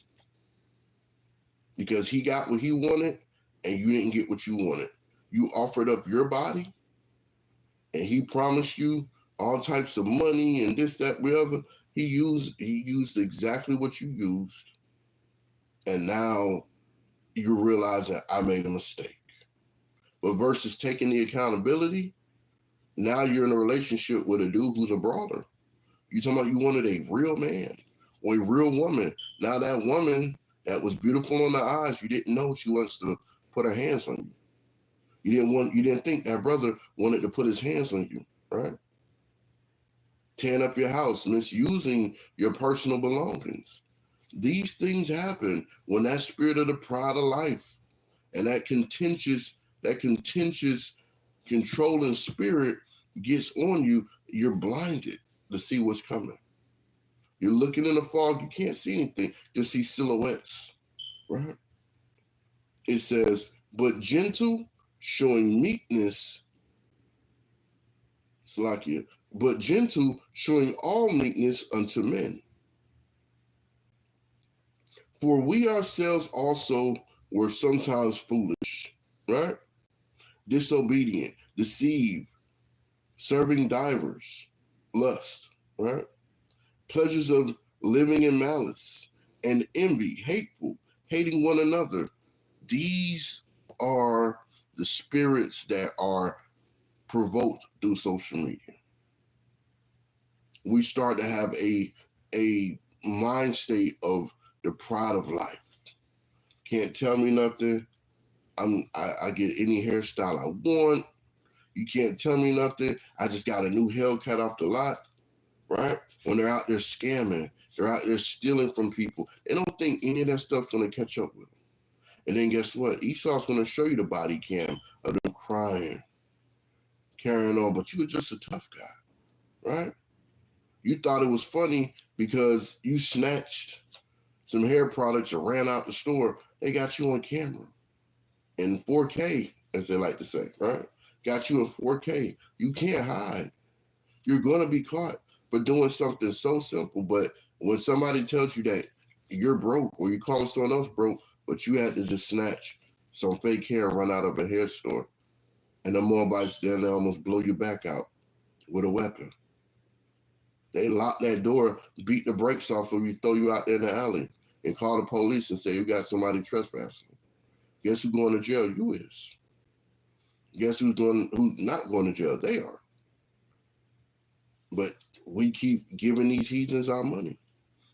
Because he got what he wanted and you didn't get what you wanted. You offered up your body and he promised you all types of money and this, that, the other. He used exactly what you used. And now you realize that I made a mistake. But versus taking the accountability, now you're in a relationship with a dude who's a brawler. You talking about you wanted a real man or a real woman. Now that woman that was beautiful on the eyes, you didn't know she wants to put her hands on you. You didn't think that brother wanted to put his hands on you, right? Tearing up your house, misusing your personal belongings. These things happen when that spirit of the pride of life and that contentious, controlling spirit gets on you. You're blinded to see what's coming. You're looking in the fog, you can't see anything, just see silhouettes, right? It says, but gentle, showing meekness, Slakia, but gentle, showing all meekness unto men. For we ourselves also were sometimes foolish, right? Disobedient, deceived, serving divers, lust, right? Pleasures of living in malice and envy, hateful, hating one another. These are the spirits that are provoked through social media. We start to have a mind state of the pride of life. Can't tell me nothing. I get any hairstyle I want. You can't tell me nothing. I just got a new haircut off the lot, right? When they're out there scamming, they're out there stealing from people. They don't think any of that stuff's going to catch up with them. And then guess what? Esau's going to show you the body cam of them crying, carrying on, but you were just a tough guy, right? You thought it was funny because you snatched some hair products and ran out the store. They got you on camera in 4K, as they like to say, right? Got you in 4K. You can't hide. You're going to be caught for doing something so simple. But when somebody tells you that you're broke or you call someone else broke, but you had to just snatch some fake hair, run out of a hair store, and the Moabites there, they almost blow your back out with a weapon. They lock that door, beat the brakes off of you, throw you out there in the alley, and call the police and say you got somebody trespassing. Guess who's going to jail? You is. Guess who's not going to jail? They are. But we keep giving these heathens our money.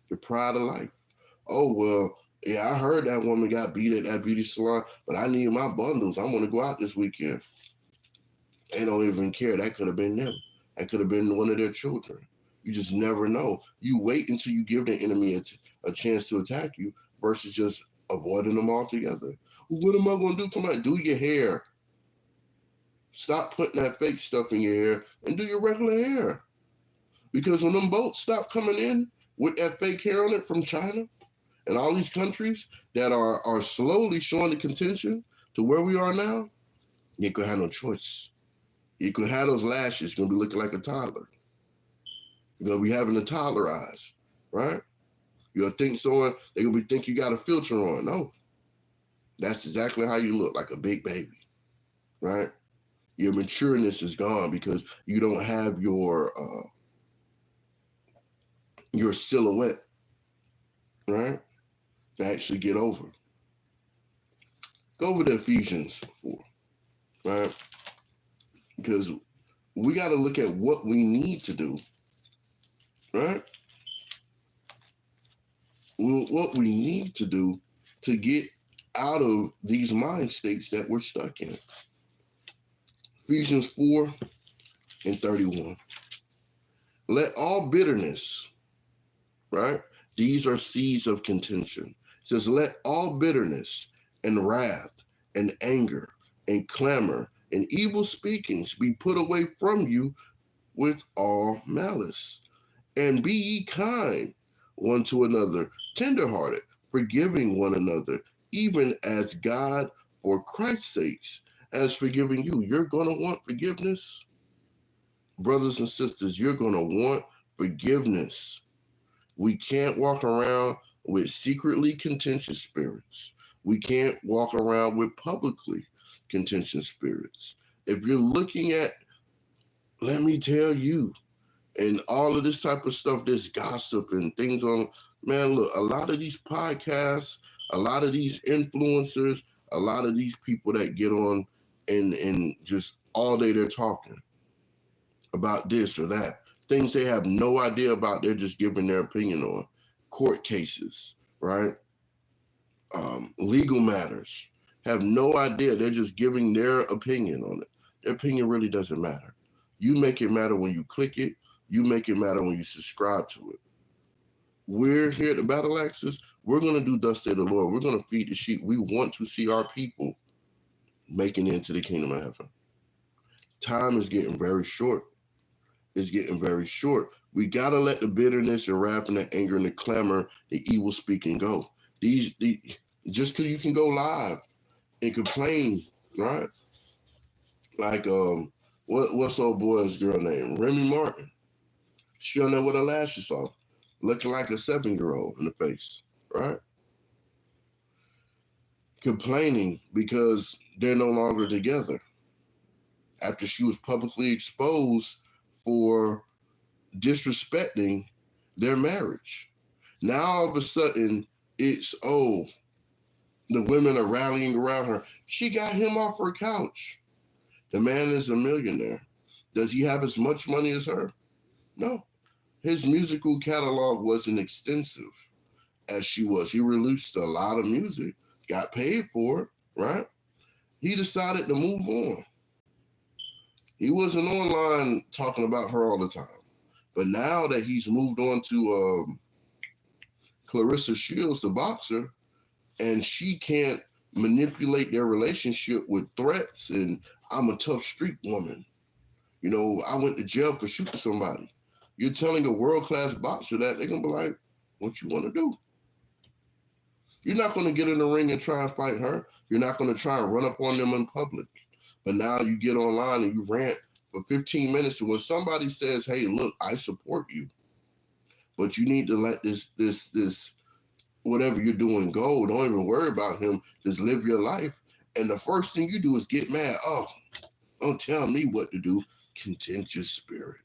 The pride of life. Oh, well, yeah, I heard that woman got beat at that beauty salon, but I need my bundles. I want to go out this weekend. They don't even care. That could have been them. That could have been one of their children. You just never know. You wait until you give the enemy a chance to attack you versus just avoiding them altogether. What am I going to do for my? Do your hair. Stop putting that fake stuff in your hair and do your regular hair. Because when them boats stop coming in with that fake hair on it from China and all these countries that are slowly showing the contention to where we are now, you could have no choice. You could have those lashes. You're going to be looking like a toddler. You're going to be having the toddler eyes, right? You'll think someone, they're going to be think you got a filter on. No. That's exactly how you look, like a big baby, right? Your matureness is gone because you don't have your silhouette, right? To actually get over. Go over to Ephesians 4, right? Because we got to look at what we need to do, right? What we need to do to get out of these mind states that we're stuck in. Ephesians 4:31. Let all bitterness, right? These are seeds of contention. It says, let all bitterness and wrath and anger and clamor and evil speakings be put away from you with all malice. And be ye kind one to another, tenderhearted, forgiving one another, even as God, for Christ's sakes, has forgiven you. You're going to want forgiveness. Brothers and sisters, you're going to want forgiveness. We can't walk around with secretly contentious spirits. We can't walk around with publicly contentious spirits. If you're looking at, let me tell you, and all of this type of stuff, this gossip and things on, man, look, a lot of these podcasts, a lot of these influencers, a lot of these people that get on and just all day they're talking about this or that. Things they have no idea about, they're just giving their opinion on. Court cases, right? Legal matters. Have no idea. They're just giving their opinion on it. Their opinion really doesn't matter. You make it matter when you click it. You make it matter when you subscribe to it. We're here at the Battle Axes. We're going to do thus say the Lord. We're going to feed the sheep. We want to see our people making it into the kingdom of heaven. Time is getting very short. It's getting very short. We got to let the bitterness and wrath and the anger and the clamor, the evil speaking go. Just because you can go live and complain, right? Like, what's old boy's girl name? Remy Martin. She on there with her lashes off, looking like a 7-year-old in the face, right? Complaining because they're no longer together after she was publicly exposed for disrespecting their marriage. Now all of a sudden it's, oh, the women are rallying around her. She got him off her couch. The man is a millionaire. Does he have as much money as her? No. His musical catalog wasn't extensive as she was. He released a lot of music, got paid for it, right? He decided to move on. He wasn't online talking about her all the time. But now that he's moved on to Clarissa Shields, the boxer, and she can't manipulate their relationship with threats and I'm a tough street woman. You know, I went to jail for shooting somebody. You're telling a world-class boxer that, they're going to be like, what you want to do? You're not going to get in the ring and try and fight her. You're not going to try and run up on them in public. But now you get online and you rant for 15 minutes. And when somebody says, hey, look, I support you, but you need to let this whatever you're doing go. Don't even worry about him. Just live your life. And the first thing you do is get mad. Oh, don't tell me what to do. Contentious spirit.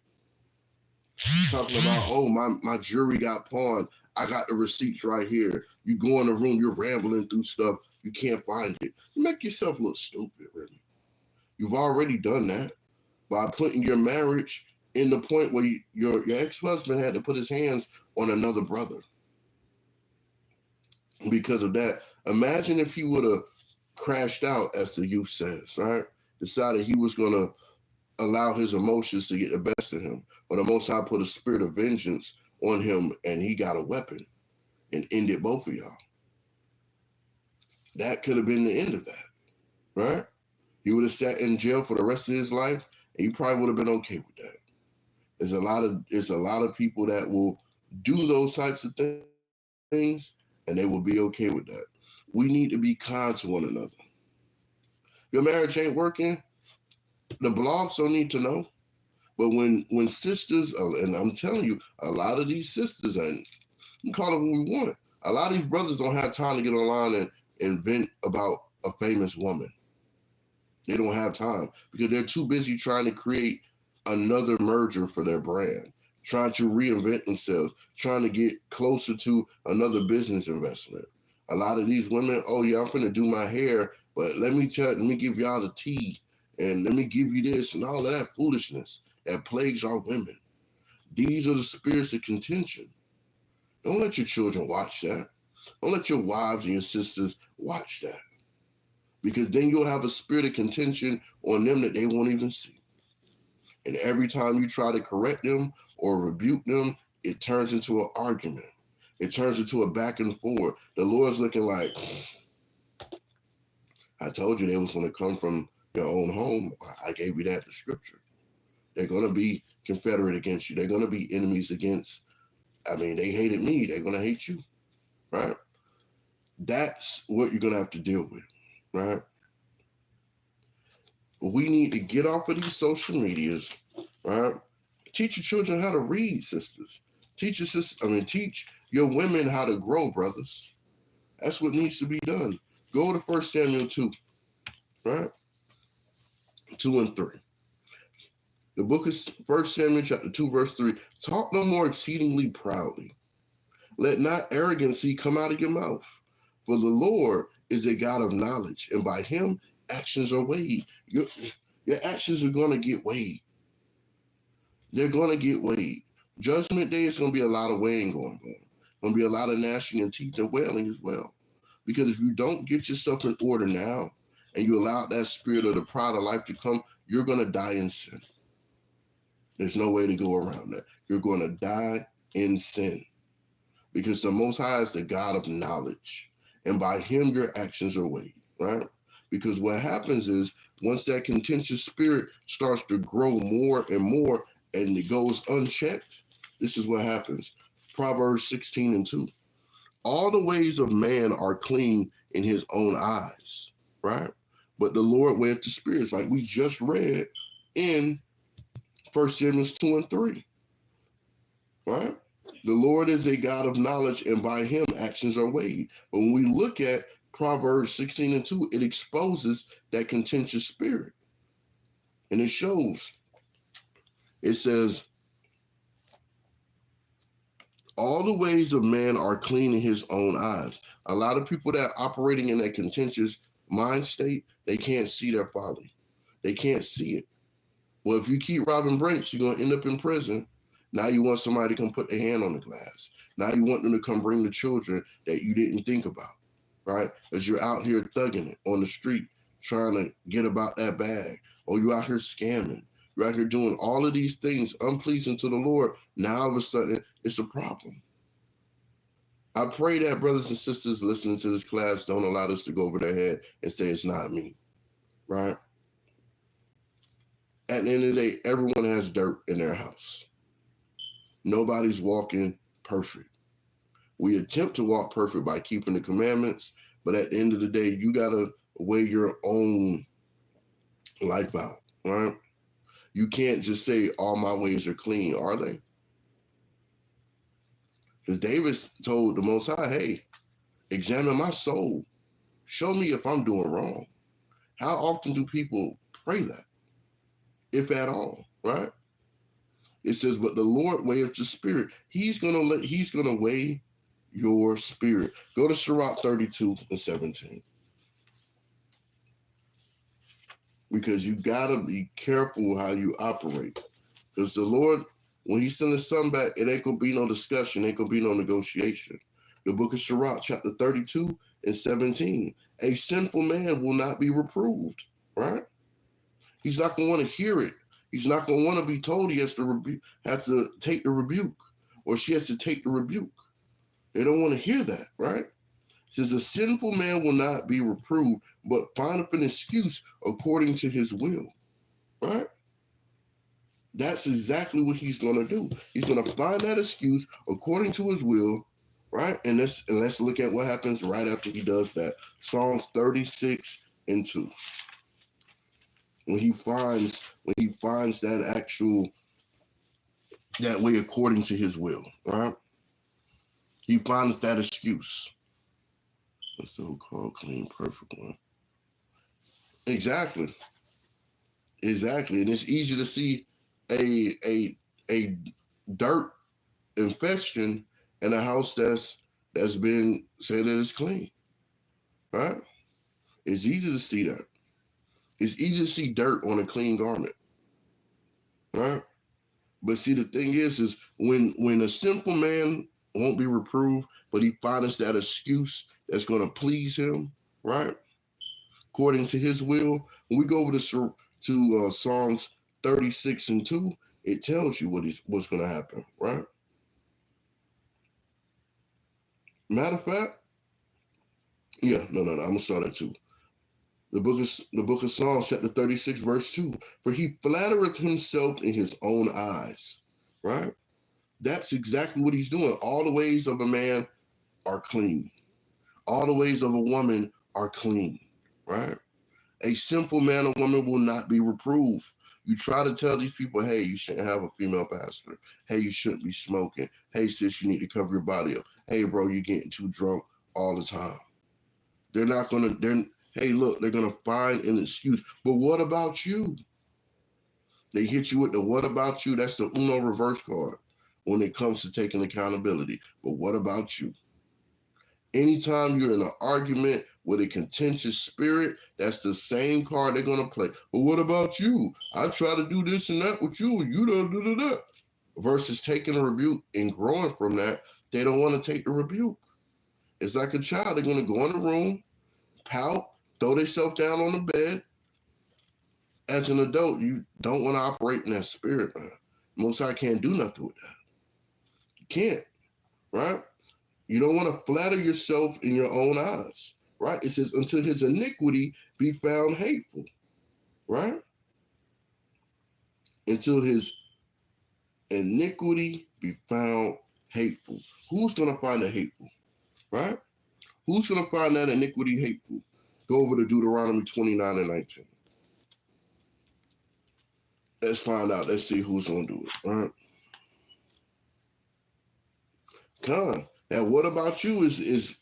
Talking about, oh, my jewelry got pawned. I got the receipts right here. You go in the room, you're rambling through stuff. You can't find it. You make yourself look stupid, really. You've already done that by putting your marriage in the point where your ex-husband had to put his hands on another brother. Because of that, imagine if he would have crashed out, as the youth says, right? Decided he was going to allow his emotions to get the best of him. But the Most High put a spirit of vengeance on him, and he got a weapon and ended both of y'all. That could have been the end of that, right? He would have sat in jail for the rest of his life, and he probably would have been okay with that. There's a lot of people that will do those types of things, and they will be okay with that. We need to be kind to one another. Your marriage ain't working, the blogs don't need to know. But when sisters, and I'm telling you, a lot of these sisters, and you can call it what we want, a lot of these brothers don't have time to get online and vent about a famous woman. They don't have time because they're too busy trying to create another merger for their brand, trying to reinvent themselves, trying to get closer to another business investment. A lot of these women, oh yeah, I'm gonna do my hair, but let me give y'all the tea, and let me give you this and all of that foolishness that plagues our women. These are the spirits of contention. Don't let your children watch that. Don't let your wives and your sisters watch that. Because then you'll have a spirit of contention on them that they won't even see. And every time you try to correct them or rebuke them, it turns into an argument. It turns into a back and forth. The Lord's looking like, I told you they was going to come from your own home. I gave you that, the scripture. They're going to be confederate against you. They're going to be enemies against, they hated me. They're going to hate you, right? That's what you're going to have to deal with, right? We need to get off of these social medias, right? Teach your children how to read, sisters. Teach your women how to grow, brothers. That's what needs to be done. Go to 1 Samuel 2, right? 2 and 3. The book is 1 Samuel chapter 2, verse 3. Talk no more exceedingly proudly. Let not arrogancy come out of your mouth. For the Lord is a God of knowledge, and by him actions are weighed. Your actions are going to get weighed. They're going to get weighed. Judgment Day is going to be a lot of weighing going on. Going to be a lot of gnashing of teeth and wailing as well. Because if you don't get yourself in order now, and you allow that spirit of the pride of life to come, you're going to die in sin. There's no way to go around that. You're going to die in sin. Because the Most High is the God of knowledge. And by him, your actions are weighed, right? Because what happens is, once that contentious spirit starts to grow more and more, and it goes unchecked, this is what happens. Proverbs 16:2. All the ways of man are clean in his own eyes, right? But the Lord weigheth the spirits, like we just read in 1 Samuel 2:3, right? The Lord is a God of knowledge, and by him actions are weighed. But when we look at Proverbs 16:2, it exposes that contentious spirit. And it shows, it says, all the ways of man are clean in his own eyes. A lot of people that are operating in that contentious mind state, they can't see their folly. They can't see it. Well, if you keep robbing banks, you're going to end up in prison. Now you want somebody to come put their hand on the glass. Now you want them to come bring the children that you didn't think about, right? As you're out here thugging it on the street, trying to get about that bag. Or you out here scamming. You're out here doing all of these things unpleasing to the Lord. Now all of a sudden, it's a problem. I pray that brothers and sisters listening to this class don't allow this to go over their head and say it's not me, right? At the end of the day, everyone has dirt in their house. Nobody's walking perfect. We attempt to walk perfect by keeping the commandments, but at the end of the day, you got to weigh your own life out, right? You can't just say all my ways are clean, are they? Because David told the Most High, hey, examine my soul. Show me if I'm doing wrong. How often do people pray that? If at all, right? It says, but the Lord weigheth the spirit. He's gonna weigh your spirit. Go to Sirach 32:17. Because you gotta be careful how you operate. Because the Lord, when he sends his son back, it ain't gonna be no discussion, ain't gonna be no negotiation. The book of Sirach, chapter 32:17. A sinful man will not be reproved, right? He's not gonna want to hear it. He's not gonna want to be told he has to take the rebuke, or she has to take the rebuke. They don't want to hear that, right? It says a sinful man will not be reproved, but findeth an excuse according to his will, right? That's exactly what he's gonna do. He's gonna find that excuse according to his will, right? And let's look at what happens right after he does that. Psalms 36:2. When he finds that way according to his will, right? He finds that excuse. That's the whole called clean, perfect one. Exactly. And it's easy to see a dirt infection in a house that's been said that it's clean, right? It's easy to see that. It's easy to see dirt on a clean garment, right? But see, the thing is when a simple man won't be reproved, but he finds that excuse that's going to please him, right? According to his will. When we go over to Psalms 36:2, it tells you what's going to happen, right? Matter of fact, yeah, no. I'm gonna start at 2. The book of Psalms, chapter 36, verse 2. For he flattereth himself in his own eyes, right? That's exactly what he's doing. All the ways of a man are clean. All the ways of a woman are clean, right? A sinful man or woman will not be reproved. You try to tell these people, hey, you shouldn't have a female pastor. Hey, you shouldn't be smoking. Hey, sis, you need to cover your body up. Hey, bro, you're getting too drunk all the time. Hey, look, they're going to find an excuse. But what about you? They hit you with the what about you? That's the Uno reverse card when it comes to taking accountability. But what about you? Anytime you're in an argument with a contentious spirit, that's the same card they're going to play. But what about you? I try to do this and that with you, and you da. Versus taking a rebuke and growing from that, they don't want to take the rebuke. It's like a child. They're going to go in the room, pout, throw themselves down on the bed. As an adult, you don't want to operate in that spirit, man. Most High can't do nothing with that. You can't, right? You don't want to flatter yourself in your own eyes, right? It says, until his iniquity be found hateful, right? Until his iniquity be found hateful. Who's going to find it hateful, right? Who's going to find that iniquity hateful? Go over to Deuteronomy 29 and 19. Let's find out. Let's see who's going to do it, right? Con. Now, what about you?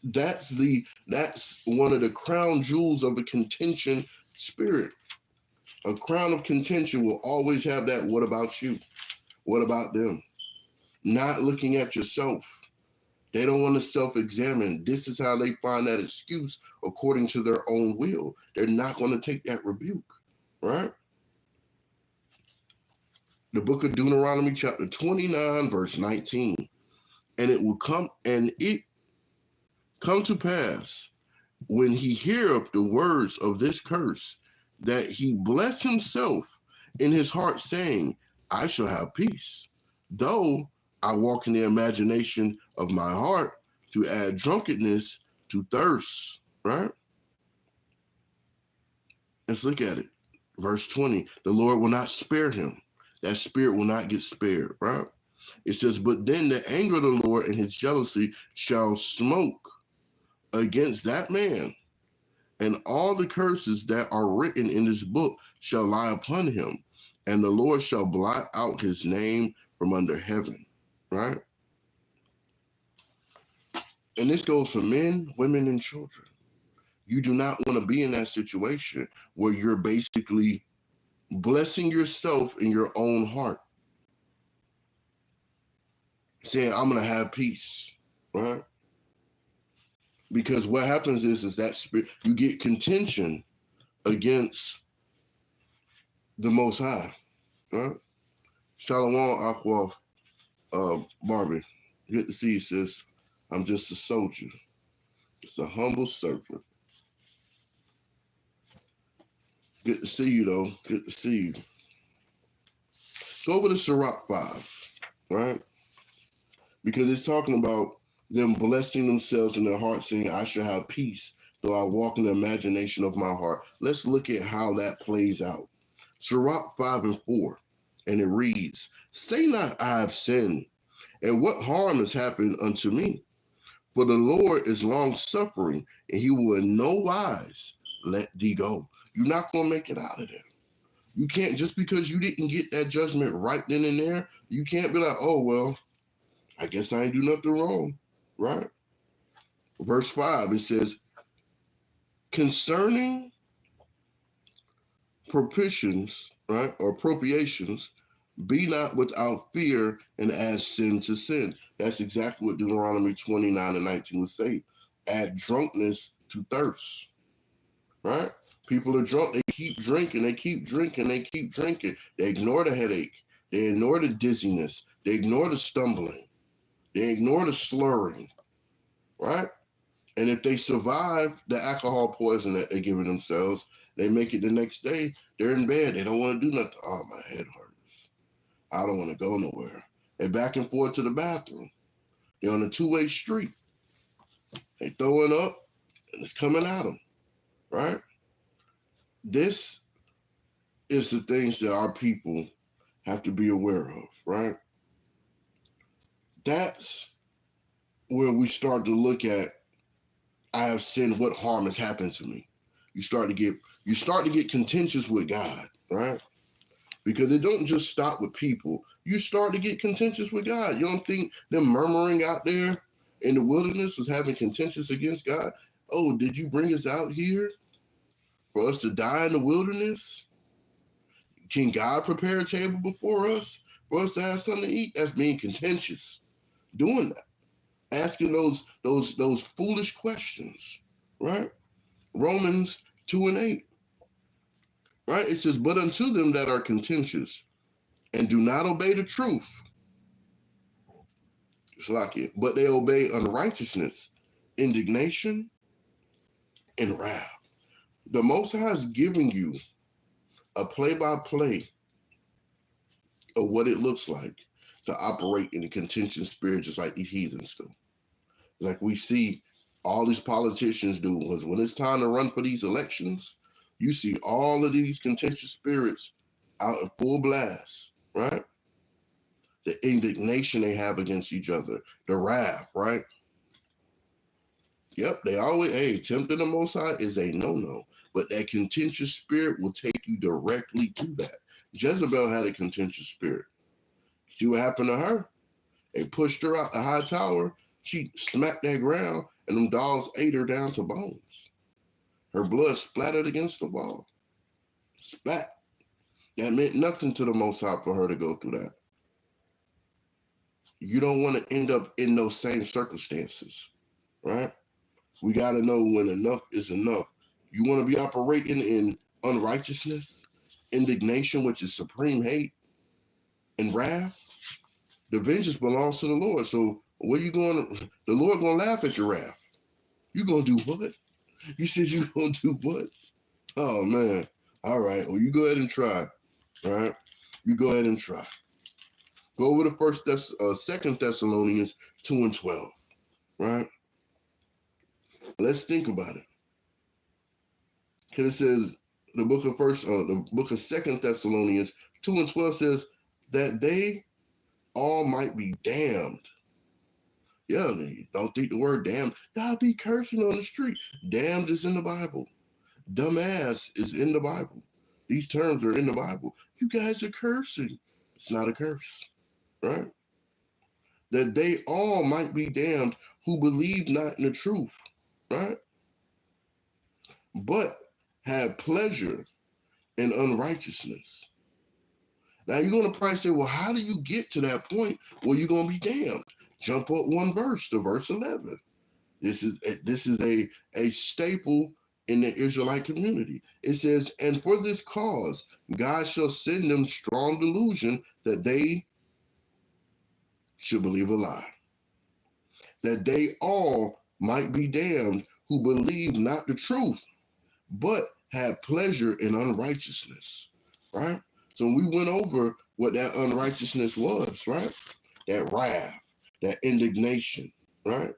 That's one of the crown jewels of a contention spirit. A crown of contention will always have that. What about you? What about them? Not looking at yourself. They don't want to self-examine. This is how they find that excuse according to their own will. They're not going to take that rebuke, right? The book of Deuteronomy chapter 29, verse 19. And it come to pass when he heareth the words of this curse, that he bless himself in his heart, saying, I shall have peace, though I walk in the imagination of my heart to add drunkenness to thirst, right? Let's look at it. Verse 20, the Lord will not spare him. That spirit will not get spared, right? It says, but then the anger of the Lord and his jealousy shall smoke against that man, and all the curses that are written in this book shall lie upon him, and the Lord shall blot out his name from under heaven, right? And this goes for men, women, and children. You do not want to be in that situation where you're basically blessing yourself in your own heart, saying, I'm going to have peace, right? Because what happens is that spirit, you get contention against the Most High, right? Shalom, Aqua, Barbie. Good to see you, sis. I'm just a soldier, just a humble servant. Good to see you, though. Good to see you. Go over to Sirach 5, right? Because it's talking about them blessing themselves in their heart, saying, I shall have peace, though I walk in the imagination of my heart. Let's look at how that plays out. Sirach 5 and 4, and it reads, say not, I have sinned, and what harm has happened unto me? For the Lord is long-suffering, and he will in no wise let thee go. You're not going to make it out of there. You can't, just because you didn't get that judgment right then and there, you can't be like, oh, well, I guess I ain't do nothing wrong, right? Verse 5, it says, concerning propitiations, right, or appropriations, be not without fear and add sin to sin. That's exactly what Deuteronomy 29 and 19 would say. Add drunkenness to thirst, right? People are drunk. They keep drinking. They keep drinking. They keep drinking. They ignore the headache. They ignore the dizziness. They ignore the stumbling. They ignore the slurring, right? And if they survive the alcohol poison that they're giving themselves, they make it the next day, they're in bed. They don't want to do nothing. Oh, my head hurts. I don't want to go nowhere. They're back and forth to the bathroom. They're on a two-way street. They throwing up, and it's coming at them, right? This is the things that our people have to be aware of, right? That's where we start to look at, I have sinned, what harm has happened to me? You start to get contentious with God, right? Because it don't just stop with people. You start to get contentious with God. You don't think them murmuring out there in the wilderness was having contentious against God? Oh, did you bring us out here for us to die in the wilderness? Can God prepare a table before us for us to have something to eat? That's being contentious, doing that. asking those foolish questions, right? Romans 2:8, right? It says, but unto them that are contentious and do not obey the truth, it's like it, but they obey unrighteousness, indignation, and wrath. The Most High is giving you a play-by-play of what it looks like to operate in a contentious spirit, just like these heathens do. Like we see all these politicians do, because when it's time to run for these elections, you see all of these contentious spirits out in full blast, right? The indignation they have against each other, the wrath, right? Yep, they always, hey, tempting the Most High is a no-no, but that contentious spirit will take you directly to that. Jezebel had a contentious spirit. See what happened to her? They pushed her out the high tower. She smacked that ground, and them dogs ate her down to bones. Her blood splattered against the wall. Spat. That meant nothing to the Most High for her to go through that. You don't want to end up in those same circumstances, right? We got to know when enough is enough. You want to be operating in unrighteousness, indignation, which is supreme hate, and wrath. The vengeance belongs to the Lord. So where you going to, the Lord going to laugh at your wrath. You going to do what? You said you going to do what? Oh, man. All right. Well, you go ahead and try, right? You go ahead and try. Go over to 2 Thessalonians 2:12, right? Let's think about it. Because it says the book of 2 Thessalonians 2:12 says that they all might be damned. Yeah, don't think the word damned. Y'all be cursing on the street. Damned is in the Bible. Dumbass is in the Bible. These terms are in the Bible. You guys are cursing. It's not a curse, right? That they all might be damned who believe not in the truth, right? But have pleasure in unrighteousness. Now you're going to probably say, well, how do you get to that point where you're going to be damned? Jump up one verse to verse 11. This is a staple in the Israelite community. It says, and for this cause, God shall send them strong delusion that they should believe a lie. That they all might be damned who believe not the truth, but have pleasure in unrighteousness, right? So we went over what that unrighteousness was, right? That wrath, that indignation, right?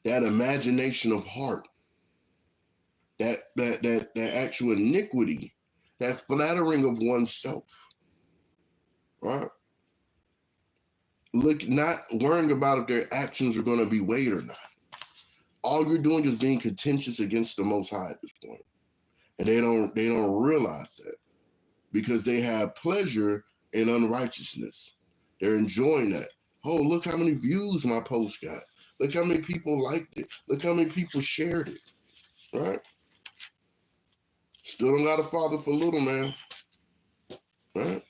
That imagination of heart, that actual iniquity, that flattering of oneself, right? Look, not worrying about if their actions are going to be weighed or not. All you're doing is being contentious against the Most High at this point. And they don't realize that because they have pleasure in unrighteousness. They're enjoying that. Oh, look how many views my post got. Look how many people liked it. Look how many people shared it, right? Still don't got a father for little, man, right?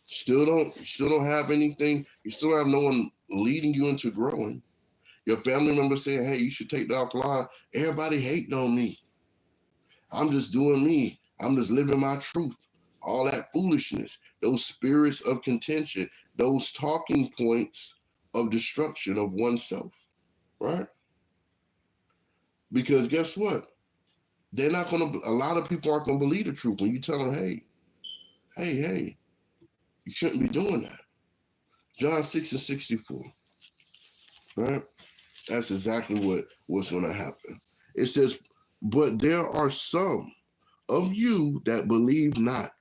Still don't have anything. You still don't have no one leading you into growing. Your family members saying, hey, you should take that offline. Everybody hating on me. I'm just doing me. I'm just living my truth. All that foolishness, those spirits of contention, those talking points of destruction of oneself, right? Because guess what? A lot of people aren't going to believe the truth when you tell them, hey, you shouldn't be doing that. John 6:64, right? That's exactly what's going to happen. It says, but there are some of you that believe not.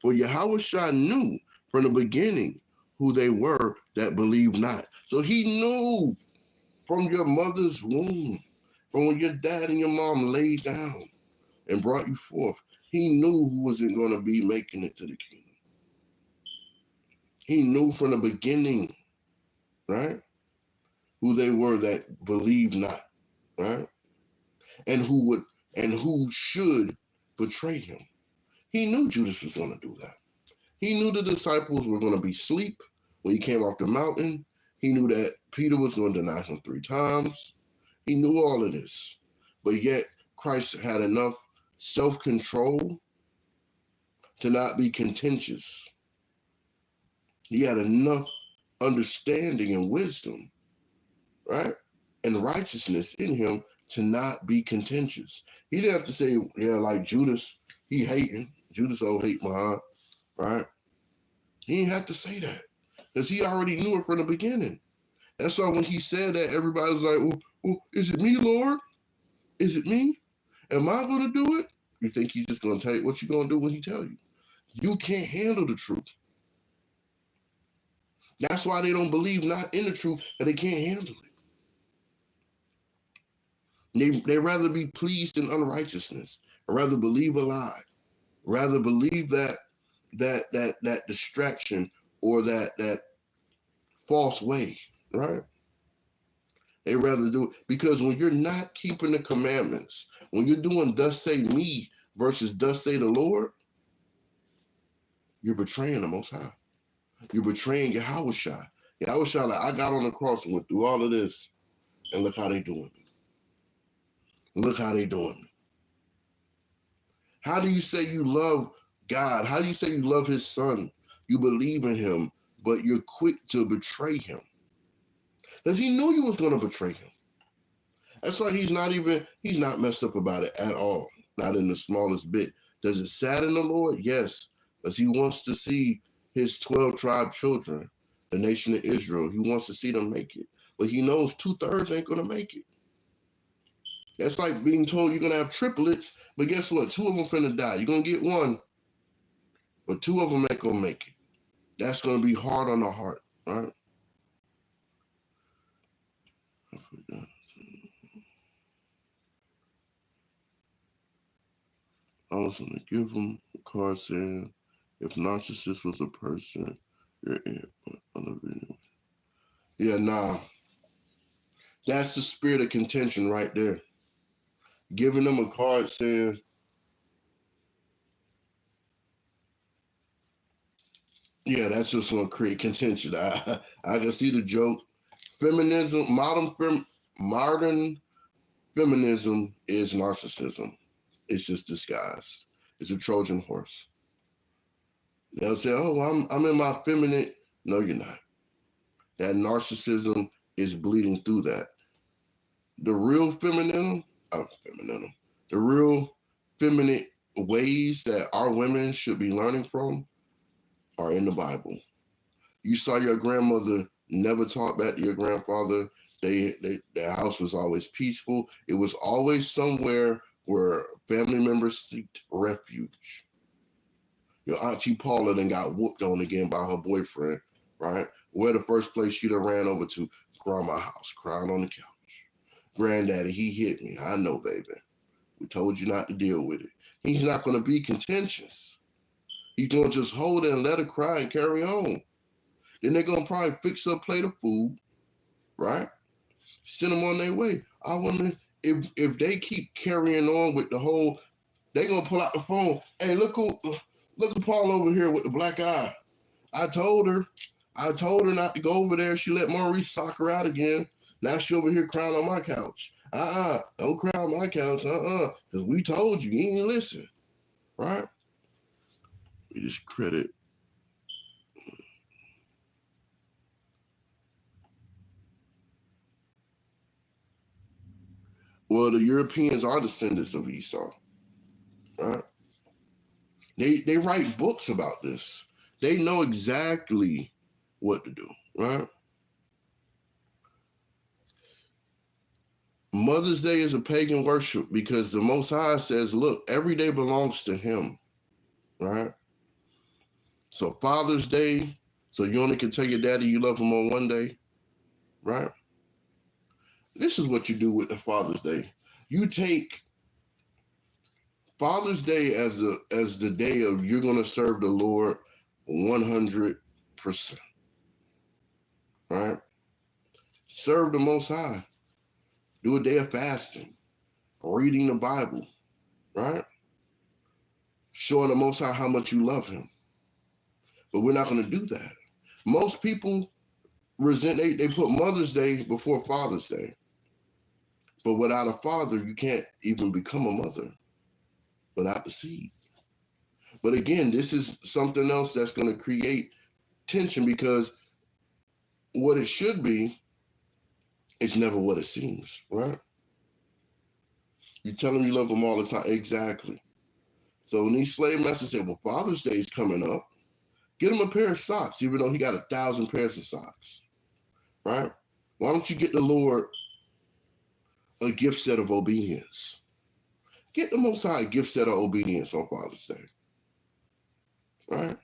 For Yahushua knew from the beginning who they were that believed not. So he knew from your mother's womb, from when your dad and your mom laid down and brought you forth. He knew who wasn't going to be making it to the kingdom. He knew from the beginning, right, who they were that believed not, right, and who should betray him. He knew Judas was going to do that. He knew the disciples were going to be asleep When he came off the mountain, he knew that Peter was going to deny him 3 times. He knew all of this. But yet, Christ had enough self-control to not be contentious. He had enough understanding and wisdom, right? And righteousness in him to not be contentious. He didn't have to say, yeah, like Judas, he hating. Judas hate Muhammad, right? He didn't have to say that because he already knew it from the beginning. That's why when he said that, everybody was like, well, is it me, Lord? Is it me? Am I going to do it? You think he's just going to tell you what you're going to do when he tell you? You can't handle the truth. That's why they don't believe not in the truth, and they can't handle it. They rather be pleased in unrighteousness, or rather believe a lie, rather believe that distraction or that false way, right? They rather do it because when you're not keeping the commandments, when you're doing thus say me versus thus say the Lord, you're betraying the Most High. You're betraying Yahushua. Yahushua, like, I got on the cross and went through all of this, and look how they doing me. Look how they doing me. How do you say you love God? How do you say you love his son? You believe in him, but you're quick to betray him. Because he knew you was going to betray him. That's why he's not messed up about it at all. Not in the smallest bit. Does it sadden the Lord? Yes. Because he wants to see his 12 tribe children, the nation of Israel. He wants to see them make it. But he knows 2/3 ain't going to make it. That's like being told you're going to have triplets, but guess what? 2 of them finna die. You're going to get 1, but 2 of them ain't going to make it. That's going to be hard on the heart, right? I forgot. I was going to give him a card saying, if narcissist was a person, you're in. Yeah, nah. That's the spirit of contention right there. Giving them a card saying, yeah, that's just going to create contention. I can see the joke. Feminism, modern feminism is narcissism. It's just disguised. It's a Trojan horse. They'll say, oh, I'm in my feminine. No, you're not. That narcissism is bleeding through that. The real the real feminine ways that our women should be learning from are in the Bible. You saw your grandmother never talk back to your grandfather. Their house was always peaceful. It was always somewhere where family members seeked refuge. Your Auntie Paula then got whooped on again by her boyfriend, right? Where the first place she'd have ran over to? Grandma's house, crying on the couch. Granddaddy, he hit me. I know, baby. We told you not to deal with it. He's not going to be contentious. He's going to just hold it and let her cry and carry on. Then they're going to probably fix her a plate of food, right? Send them on their way. I wonder if they keep carrying on with the whole, they're going to pull out the phone. Hey, look at Paul over here with the black eye. I told her not to go over there. She let Maurice sock her out again. Now she over here crying on my couch. Don't cry on my couch. Because we told you. You didn't listen. Right? We just credit. Well, the Europeans are descendants of Esau. Right? They write books about this. They know exactly what to do. Right? Mother's Day is a pagan worship because the Most High says, look, every day belongs to him, right? So Father's Day, so you only can tell your daddy you love him on one day, right? This is what you do with the Father's Day. You take Father's Day as the day of you're going to serve the Lord 100%, right? Serve the Most High. Do a day of fasting, reading the Bible, right? Showing the Most High how much you love him. But we're not going to do that. Most people resent, they put Mother's Day before Father's Day. But without a father, you can't even become a mother without the seed. But again, this is something else that's going to create tension, because what it should be is never what it seems, right? You tell them you love them all the time. Exactly. So when these slave masters say, well, Father's Day is coming up, get him a pair of socks, even though he got 1,000 pairs of socks, right? Why don't you get the Lord a gift set of obedience? Get the Most High a gift set of obedience on Father's Day, right?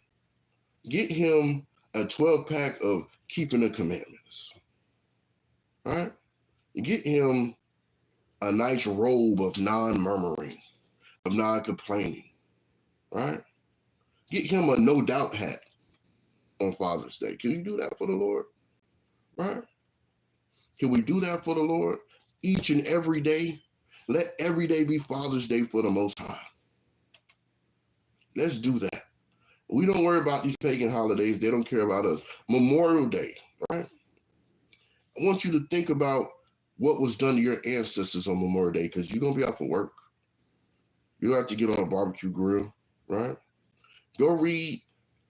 Get him a 12-pack of keeping the commandments, right? Get him a nice robe of non-murmuring, of non-complaining, right? Get him a no doubt hat on Father's Day. Can you do that for the Lord, right? Can we do that for the Lord each and every day? Let every day be Father's Day for the Most High. Let's do that. We don't worry about these pagan holidays. They don't care about us. Memorial Day, right? I want you to think about what was done to your ancestors on Memorial Day, because you're going to be out for work. You have to get on a barbecue grill, right? Go read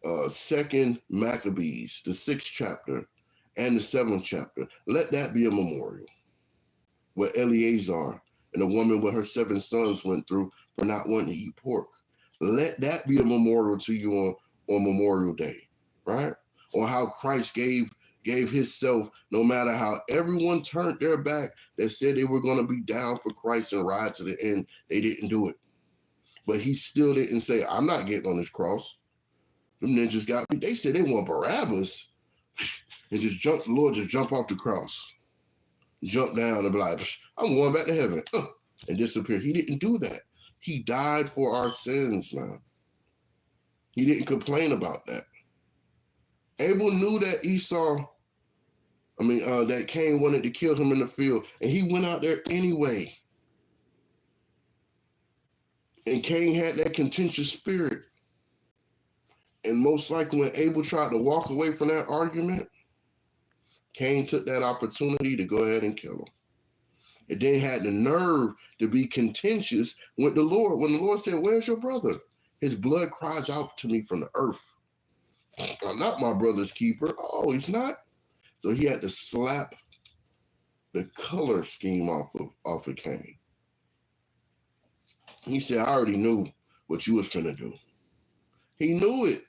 2nd Maccabees, the 6th chapter and the 7th chapter. Let that be a memorial. What Eleazar and the woman with her 7 sons went through for not wanting to eat pork. Let that be a memorial to you on Memorial Day, right? Or how Christ gave himself, no matter how everyone turned their back that said they were going to be down for Christ and ride to the end. They didn't do it. But he still didn't say, I'm not getting on this cross. Them ninjas got me. They said they want Barabbas. And the Lord just jump off the cross. Jump down and be like, I'm going back to heaven. And disappear. He didn't do that. He died for our sins, man. He didn't complain about that. Abel knew that that Cain wanted to kill him in the field, and he went out there anyway. And Cain had that contentious spirit. And most likely when Abel tried to walk away from that argument, Cain took that opportunity to go ahead and kill him. And then had the nerve to be contentious with the Lord. When the Lord said, where's your brother? His blood cries out to me from the earth. I'm not my brother's keeper. Oh, he's not? So he had to slap the color scheme off of Cain. He said, I already knew what you was finna do. He knew it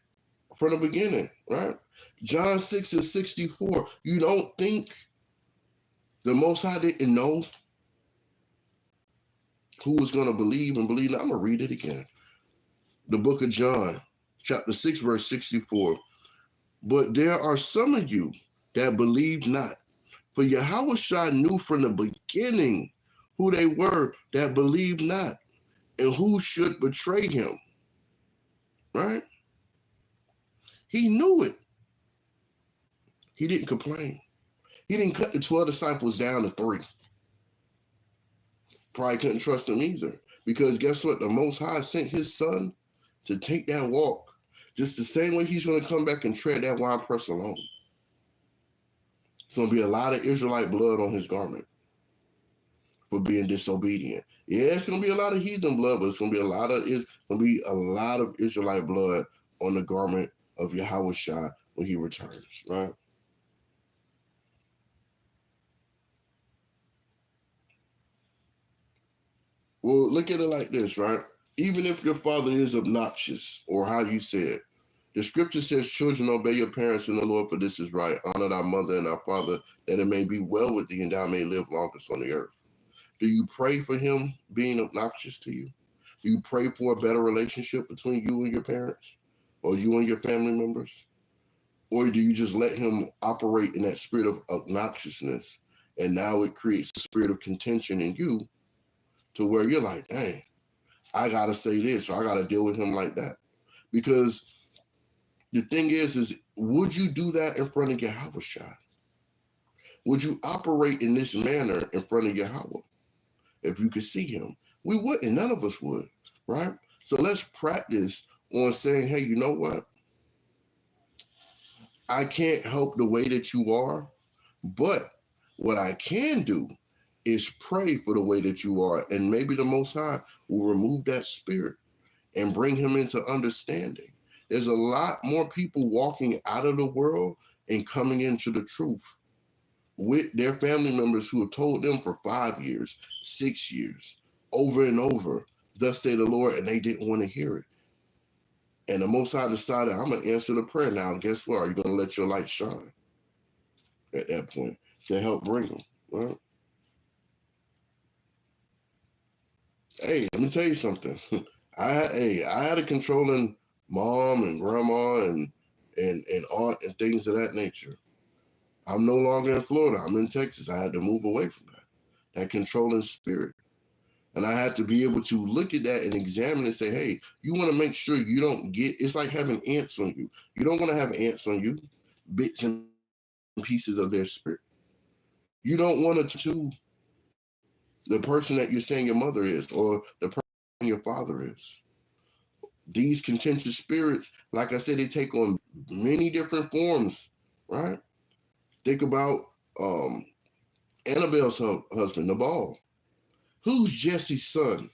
from the beginning, right? John 6:64. You don't think the Most High didn't know who was going to believe and believe? Now, I'm going to read it again. The book of John, chapter 6, verse 64. But there are some of you that believe not. For Yahushua knew from the beginning who they were that believed not and who should betray him. Right? He knew it. He didn't complain. He didn't cut the 12 disciples down to 3. Probably couldn't trust them either. Because guess what? The Most High sent his son to take that walk. Just the same way he's going to come back and tread that winepress alone. There's going to be a lot of Israelite blood on his garment for being disobedient. Yeah, it's going to be a lot of heathen blood, but it's going to be a lot of Israelite blood on the garment of Yahushua when he returns, right? Well, look at it like this, right? Even if your father is obnoxious, or how you said, the scripture says, children, obey your parents in the Lord, for this is right. Honor thy mother and thy father, that it may be well with thee and thou may live longest on the earth. Do you pray for him being obnoxious to you? Do you pray for a better relationship between you and your parents, or you and your family members? Or do you just let him operate in that spirit of obnoxiousness, and now it creates a spirit of contention in you to where you're like, dang, I got to say this, or I got to deal with him like that? Because the thing is would you do that in front of Yahushua? Would you operate in this manner in front of Yahweh if you could see him? We wouldn't. None of us would, right? So let's practice on saying, hey, you know what? I can't help the way that you are, but what I can do is pray for the way that you are, and maybe the Most High will remove that spirit and bring him into understanding. There's a lot more people walking out of the world and coming into the truth with their family members who have told them for 5 years, 6 years, over and over, thus say the Lord, and they didn't want to hear it. And the Most High decided, I'm going to answer the prayer now. Guess what? Are you going to let your light shine at that point to help bring them? Right? Hey, let me tell you something. I had a controlling mom and grandma and aunt and things of that nature. I'm no longer in Florida. I'm in Texas. I had to move away from that controlling spirit. And I had to be able to look at that and examine and say, hey, you want to make sure you don't get, it's like having ants on you. You don't want to have ants on you, bits and pieces of their spirit. You don't want to the person that you're saying your mother is or the person your father is. These contentious spirits, like I said, they take on many different forms, right? Think about Annabelle's husband, Nabal. Who's Jesse's son?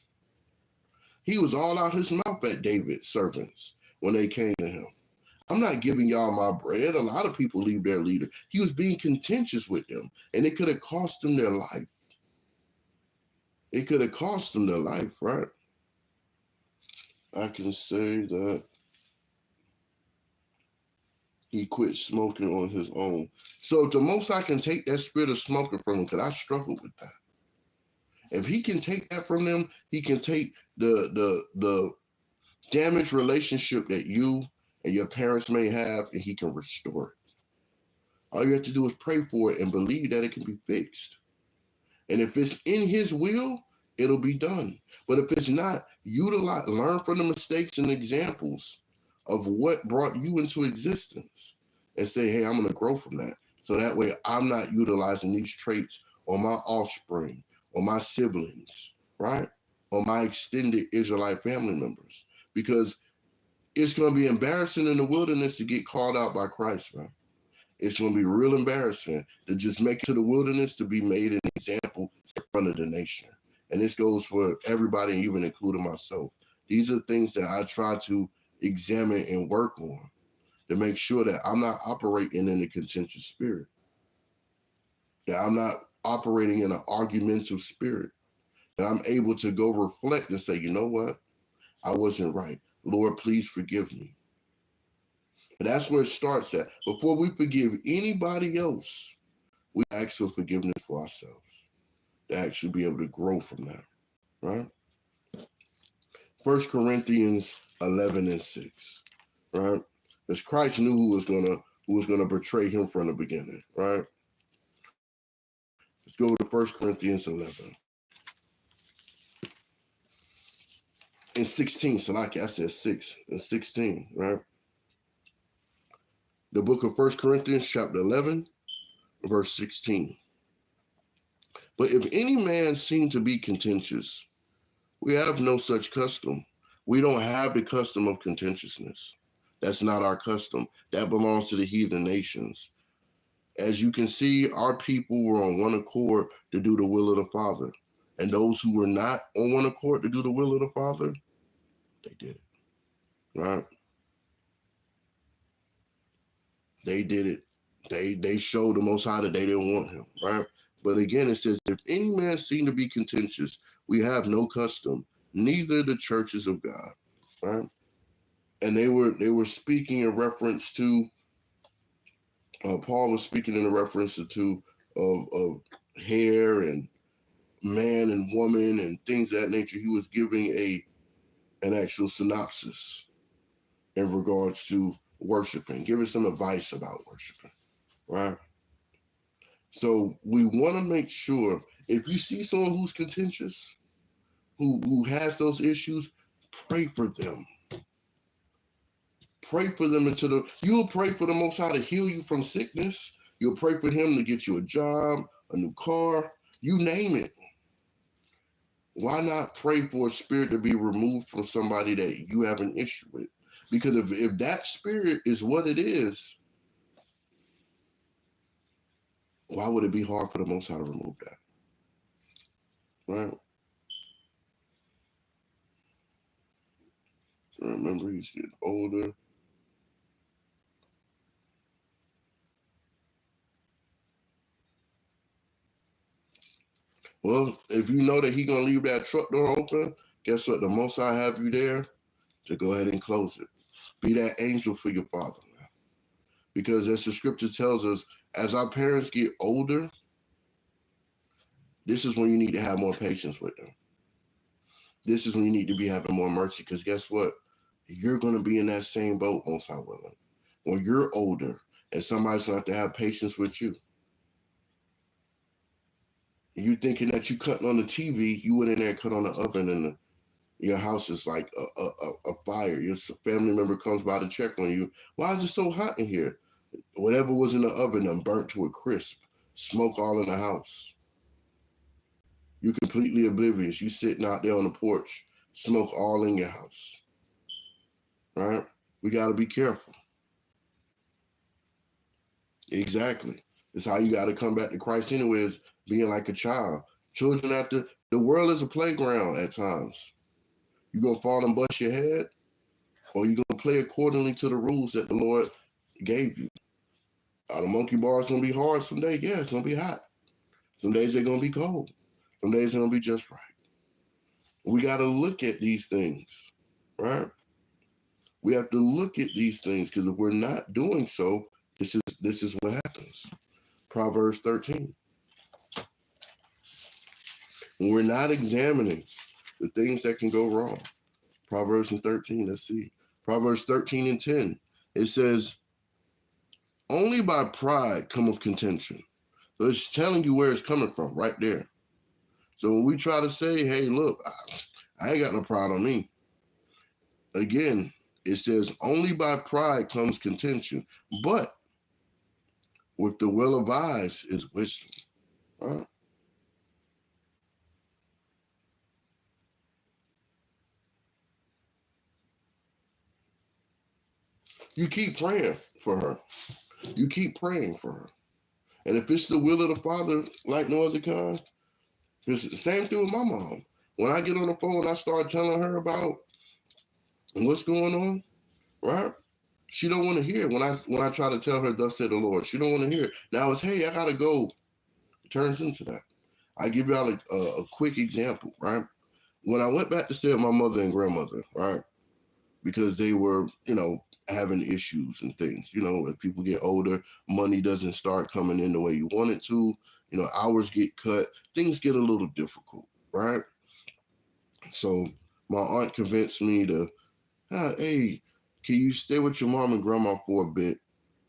He was all out his mouth at David's servants when they came to him. I'm not giving y'all my bread. A lot of people leave their leader. He was being contentious with them, and it could have cost them their life. It could have cost them their life, right? I can say that he quit smoking on his own. So the most I can take that spirit of smoking from him, because I struggled with that. If he can take that from them, he can take the damaged relationship that you and your parents may have, and he can restore it. All you have to do is pray for it and believe that it can be fixed. And if it's in his will, it'll be done. But if it's not, utilize, learn from the mistakes and examples of what brought you into existence and say, hey, I'm going to grow from that. So that way I'm not utilizing these traits on my offspring, or my siblings, right? Or my extended Israelite family members. Because it's going to be embarrassing in the wilderness to get called out by Christ, right? It's going to be real embarrassing to just make it to the wilderness to be made an example in front of the nation. And this goes for everybody, even including myself. These are things that I try to examine and work on to make sure that I'm not operating in a contentious spirit, that I'm not operating in an argumentative spirit, that I'm able to go reflect and say, you know what? I wasn't right. Lord, please forgive me. And that's where it starts at. Before we forgive anybody else, we ask for forgiveness for ourselves to actually be able to grow from that, right? 1 Corinthians 11:6, right? Because Christ knew who was gonna betray him from the beginning, right? Let's go to 1 Corinthians 11. In 16, so like I said 6 and 16, right? The book of 1 Corinthians chapter 11, verse 16. But if any man seem to be contentious, we have no such custom. We don't have the custom of contentiousness. That's not our custom. That belongs to the heathen nations. As you can see, our people were on one accord to do the will of the Father. And those who were not on one accord to do the will of the Father, they did it, right? They did it. They showed the Most High that they didn't want him, right? But again, it says, if any man seem to be contentious, we have no custom, neither the churches of God, right? And they were speaking in reference to, Paul was speaking in a reference to of hair and man and woman and things of that nature. He was giving an actual synopsis in regards to worshiping, giving some advice about worshiping, right? So we want to make sure if you see someone who's contentious, who has those issues, pray for them. Pray for them you'll pray for the Most High to heal you from sickness. You'll pray for him to get you a job, a new car, you name it. Why not pray for a spirit to be removed from somebody that you have an issue with? Because if that spirit is what it is, Why would it be hard for the Most High to remove that? Right? Remember, he's getting older. Well, if you know that he's going to leave that truck door open, guess what? The Most High have you there to go ahead and close it. Be that angel for your father, man. Because as the scripture tells us, as our parents get older, this is when you need to have more patience with them. This is when you need to be having more mercy. Because guess what? You're going to be in that same boat, Most High willing. When you're older and somebody's going to have patience with you. You thinking that you cutting on the TV, you went in there and cut on the oven and your house is like a fire. Your family member comes by to check on you. Why is it so hot in here? Whatever was in the oven done burnt to a crisp. Smoke all in the house. You're completely oblivious. You sitting out there on the porch, smoke all in your house. Right? We got to be careful. Exactly. It's how you got to come back to Christ anyway, is being like a child. Children the world is a playground at times. You're going to fall and bust your head, or you're going to play accordingly to the rules that the Lord gave you. Are the monkey bars going to be hard some days? Yeah, it's going to be hot. Some days they're going to be cold. Some days they're going to be just right. We got to look at these things, right? We have to look at these things, because if we're not doing so, this is what happens. Proverbs 13. When we're not examining the things that can go wrong. Proverbs 13, let's see. Proverbs 13 and 10. It says, only by pride cometh contention. So it's telling you where it's coming from, right there. So when we try to say, hey, look, I ain't got no pride on me. Again, it says, only by pride comes contention, but with the will of eyes is wisdom. Right? You keep praying for her. You keep praying for her. And if it's the will of the Father, like no other kind, it's the same thing with my mom. When I get on the phone, I start telling her about what's going on, right? She don't want to hear when I try to tell her, thus said the Lord. She don't want to hear. Now it's, hey, I gotta go. It turns into that. I give y'all a quick example, right? When I went back to stay with my mother and grandmother, right? Because they were, having issues and things. As people get older, money doesn't start coming in the way you want it to. Hours get cut. Things get a little difficult, right? So my aunt convinced me to, hey, can you stay with your mom and grandma for a bit,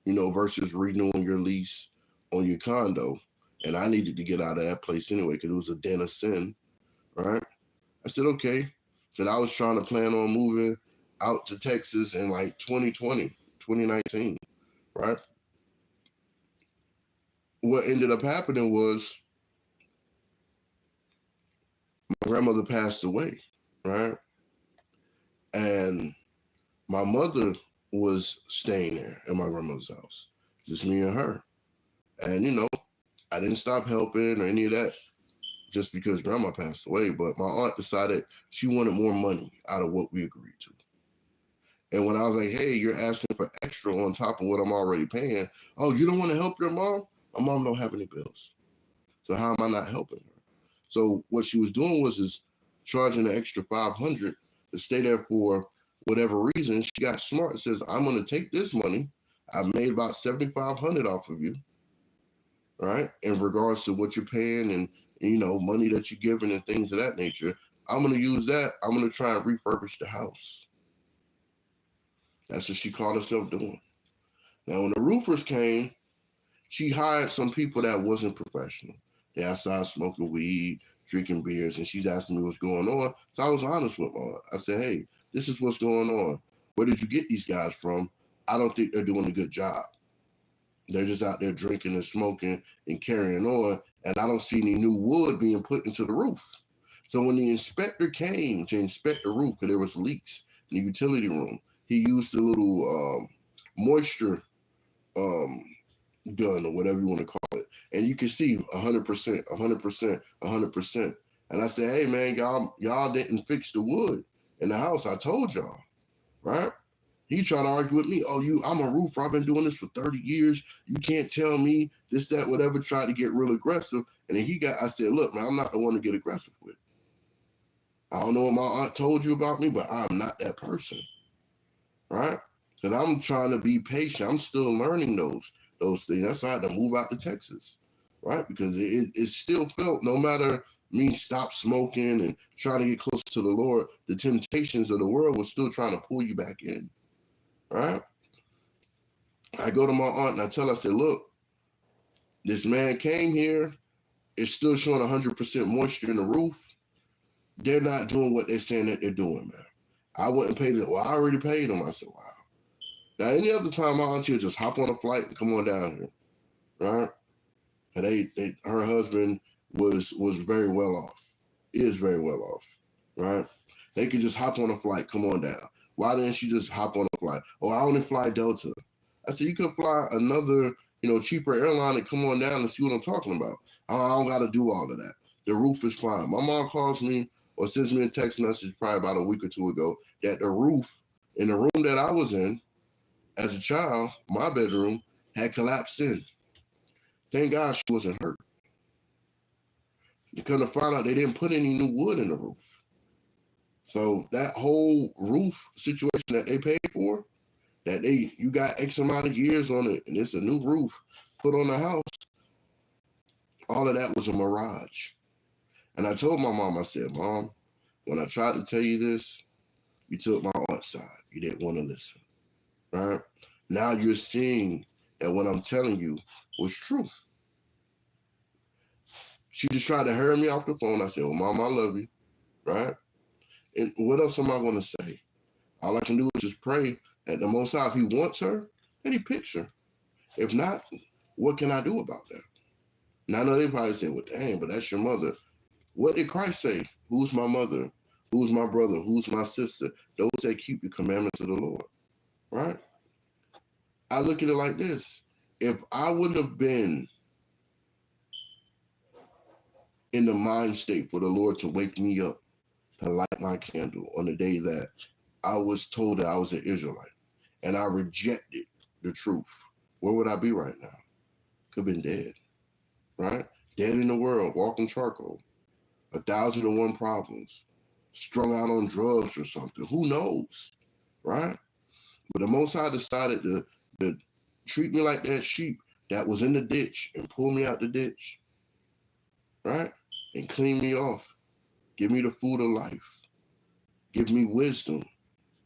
versus renewing your lease on your condo? And I needed to get out of that place anyway, because it was a den of sin, right? I said, okay. Because I was trying to plan on moving out to Texas in like 2019, right? What ended up happening was my grandmother passed away, right? And my mother was staying there in my grandmother's house, just me and her. And, I didn't stop helping or any of that just because grandma passed away, but my aunt decided she wanted more money out of what we agreed to. And when I was like, hey, you're asking for extra on top of what I'm already paying. Oh, you don't want to help your mom? My mom don't have any bills. So how am I not helping her? So what she was doing was charging an extra $500 to stay there for whatever reason. She got smart and says, I'm going to take this money. I've made about $7,500 off of you, right? In regards to what you're paying and money that you're giving and things of that nature. I'm going to use that. I'm going to try and refurbish the house. That's what she called herself doing. Now, when the roofers came, she hired some people that wasn't professional. They outside smoking weed, drinking beers, and she's asking me what's going on. So I was honest with her. I said, hey, this is what's going on. Where did you get these guys from? I don't think they're doing a good job. They're just out there drinking and smoking and carrying on, and I don't see any new wood being put into the roof. So when the inspector came to inspect the roof, because there was leaks in the utility room, he used a little moisture gun or whatever you want to call it, And you can see 100%, 100%, 100%. And I said, hey, man, y'all didn't fix the wood in the house. I told y'all, right? He tried to argue with me. Oh, I'm a roofer. I've been doing this for 30 years. You can't tell me this, that, whatever. Tried to get real aggressive. And then I said, look, man, I'm not the one to get aggressive with. I don't know what my aunt told you about me, but I'm not that person, right? Because I'm trying to be patient. I'm still learning those things. That's why I had to move out to Texas, right? Because it still felt, no matter me stop smoking and trying to get close to the Lord, the temptations of the world was still trying to pull you back in, right? I go to my aunt and I tell her, I said, look, this man came here. It's still showing 100% moisture in the roof. They're not doing what they're saying that they're doing, man. I wouldn't pay them. Well, I already paid them. I said, wow. Now, any other time, my auntie would just hop on a flight and come on down here, right? And her husband was very well off. Is very well off, right? They could just hop on a flight, come on down. Why didn't she just hop on a flight? Oh, I only fly Delta. I said, you could fly another, cheaper airline and come on down and see what I'm talking about. I don't got to do all of that. The roof is fine. My mom calls me or sends me a text message probably about a week or two ago that the roof in the room that I was in as a child, my bedroom, had collapsed in. Thank God she wasn't hurt. They couldn't find out they didn't put any new wood in the roof. So that whole roof situation that they paid for, that you got X amount of years on it, and it's a new roof put on the house, all of that was a mirage. And I told my mom, I said, Mom, when I tried to tell you this, you took my aunt's side. You didn't want to listen, right? Now you're seeing that what I'm telling you was true. She just tried to hurry me off the phone. I said, well, Mom, I love you, right? And what else am I going to say? All I can do is just pray that the Most High, if he wants her, then he picks her. If not, what can I do about that? Now, I know they probably say, well, dang, but that's your mother. What did Christ say? Who's my mother? Who's my brother? Who's my sister? Those that keep the commandments of the Lord, right? I look at it like this. If I wouldn't have been in the mind state for the Lord to wake me up to light my candle on the day that I was told that I was an Israelite and I rejected the truth, where would I be right now? Could have been dead, right? Dead in the world, walking charcoal, 1,001 problems, strung out on drugs or something. Who knows, right? But the Most High decided to treat me like that sheep that was in the ditch and pull me out the ditch, right? And clean me off. Give me the food of life. Give me wisdom.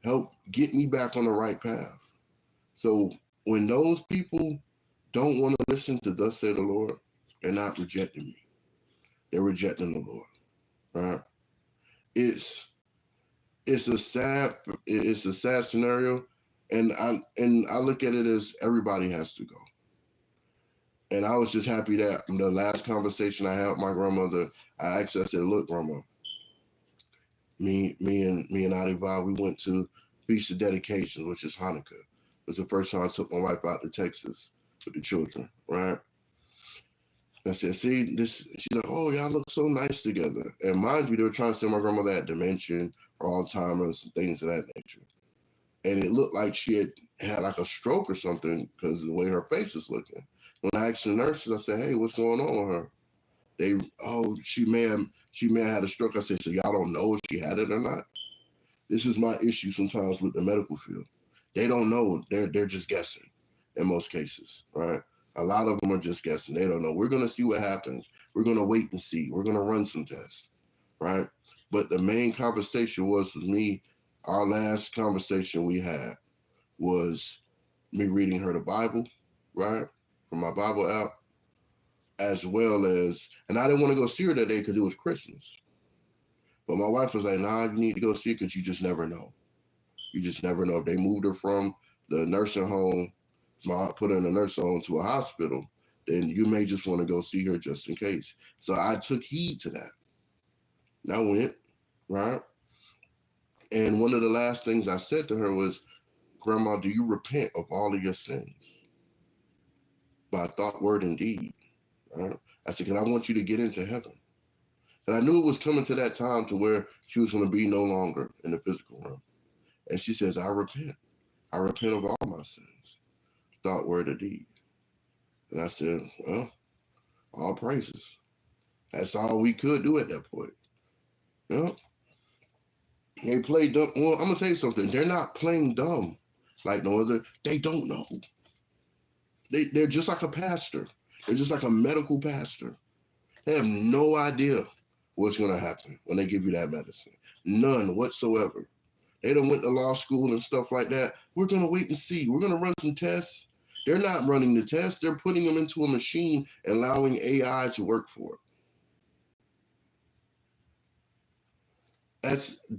Help get me back on the right path. So when those people don't want to listen to thus say the Lord, they're not rejecting me. They're rejecting the Lord, right? It's a sad scenario, and I look at it as everybody has to go. And I was just happy that the last conversation I had with my grandmother, I said, look, Grandma, me and Adiva, we went to Feast of Dedication, which is Hanukkah. It was the first time I took my wife out to Texas with the children, right? I said, see, this, she's like, oh, y'all look so nice together. And mind you, they were trying to say my grandmother had dementia or Alzheimer's and things of that nature. And it looked like she had like a stroke or something because of the way her face was looking. When I asked the nurses, I said, hey, what's going on with her? She may have had a stroke. I said, so y'all don't know if she had it or not? This is my issue sometimes with the medical field. They don't know. They're just guessing in most cases, right? A lot of them are just guessing. They don't know. We're going to see what happens. We're going to wait and see. We're going to run some tests, right? But the main conversation was with me. Our last conversation we had was me reading her the Bible, right? From my Bible app, as well as, and I didn't want to go see her that day because it was Christmas. But my wife was like, nah, you need to go see her because you just never know. You just never know. If they moved her from the nursing home, put her in a nursing home to a hospital, then you may just want to go see her just in case. So I took heed to that. And I went, right? And one of the last things I said to her was, Grandma, do you repent of all of your sins? By thought, word, and deed. Right? I said, because I want you to get into heaven. And I knew it was coming to that time to where she was going to be no longer in the physical realm. And she says, I repent. I repent of all my sins, thought, word, or deed. And I said, well, all praises. That's all we could do at that point. You know? They play dumb. Well, I'm going to tell you something. They're not playing dumb like no other. They don't know. They're just like a pastor. They're just like a medical pastor. They have no idea what's going to happen when they give you that medicine. None whatsoever. They done went to law school and stuff like that. We're going to wait and see. We're going to run some tests. They're not running the tests. They're putting them into a machine and allowing AI to work for it.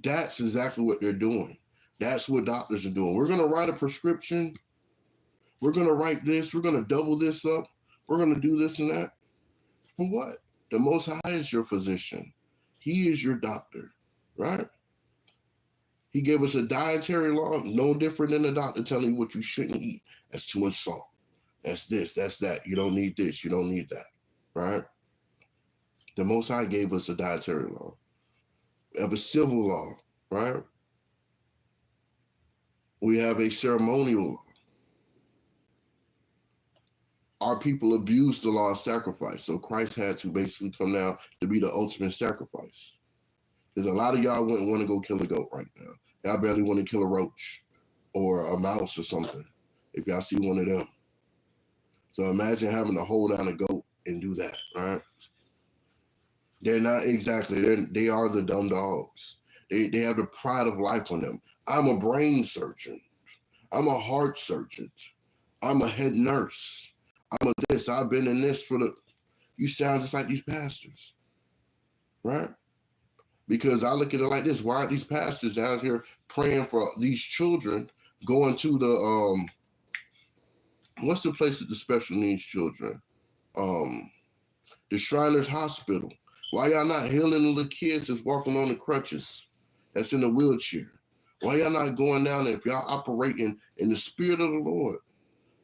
That's exactly what they're doing. That's what doctors are doing. We're going to write a prescription. We're going to write this. We're going to double this up. We're going to do this and that. For what? The Most High is your physician. He is your doctor, right? He gave us a dietary law, no different than a doctor telling you what you shouldn't eat. That's too much salt. That's this, that's that. You don't need this, you don't need that, right? The Most High gave us a dietary law. We have a civil law, right? We have a ceremonial law. Our people abused the law of sacrifice, so Christ had to basically come down to be the ultimate sacrifice. There's a lot of y'all wouldn't want to go kill a goat right now. Y'all barely want to kill a roach or a mouse or something if y'all see one of them. So imagine having to hold down a goat and do that, right? They're not exactly, they are the dumb dogs. They have the pride of life on them. I'm a brain surgeon. I'm a heart surgeon. I'm a head nurse. I'm a this. I've been in this for the, you sound just like these pastors, right? Because I look at it like this. Why are these pastors down here praying for these children going to the, what's the place that the special needs children? The Shriners Hospital. Why y'all not healing the little kids that's walking on the crutches, that's in a wheelchair? Why y'all not going down there if y'all operating in the spirit of the Lord?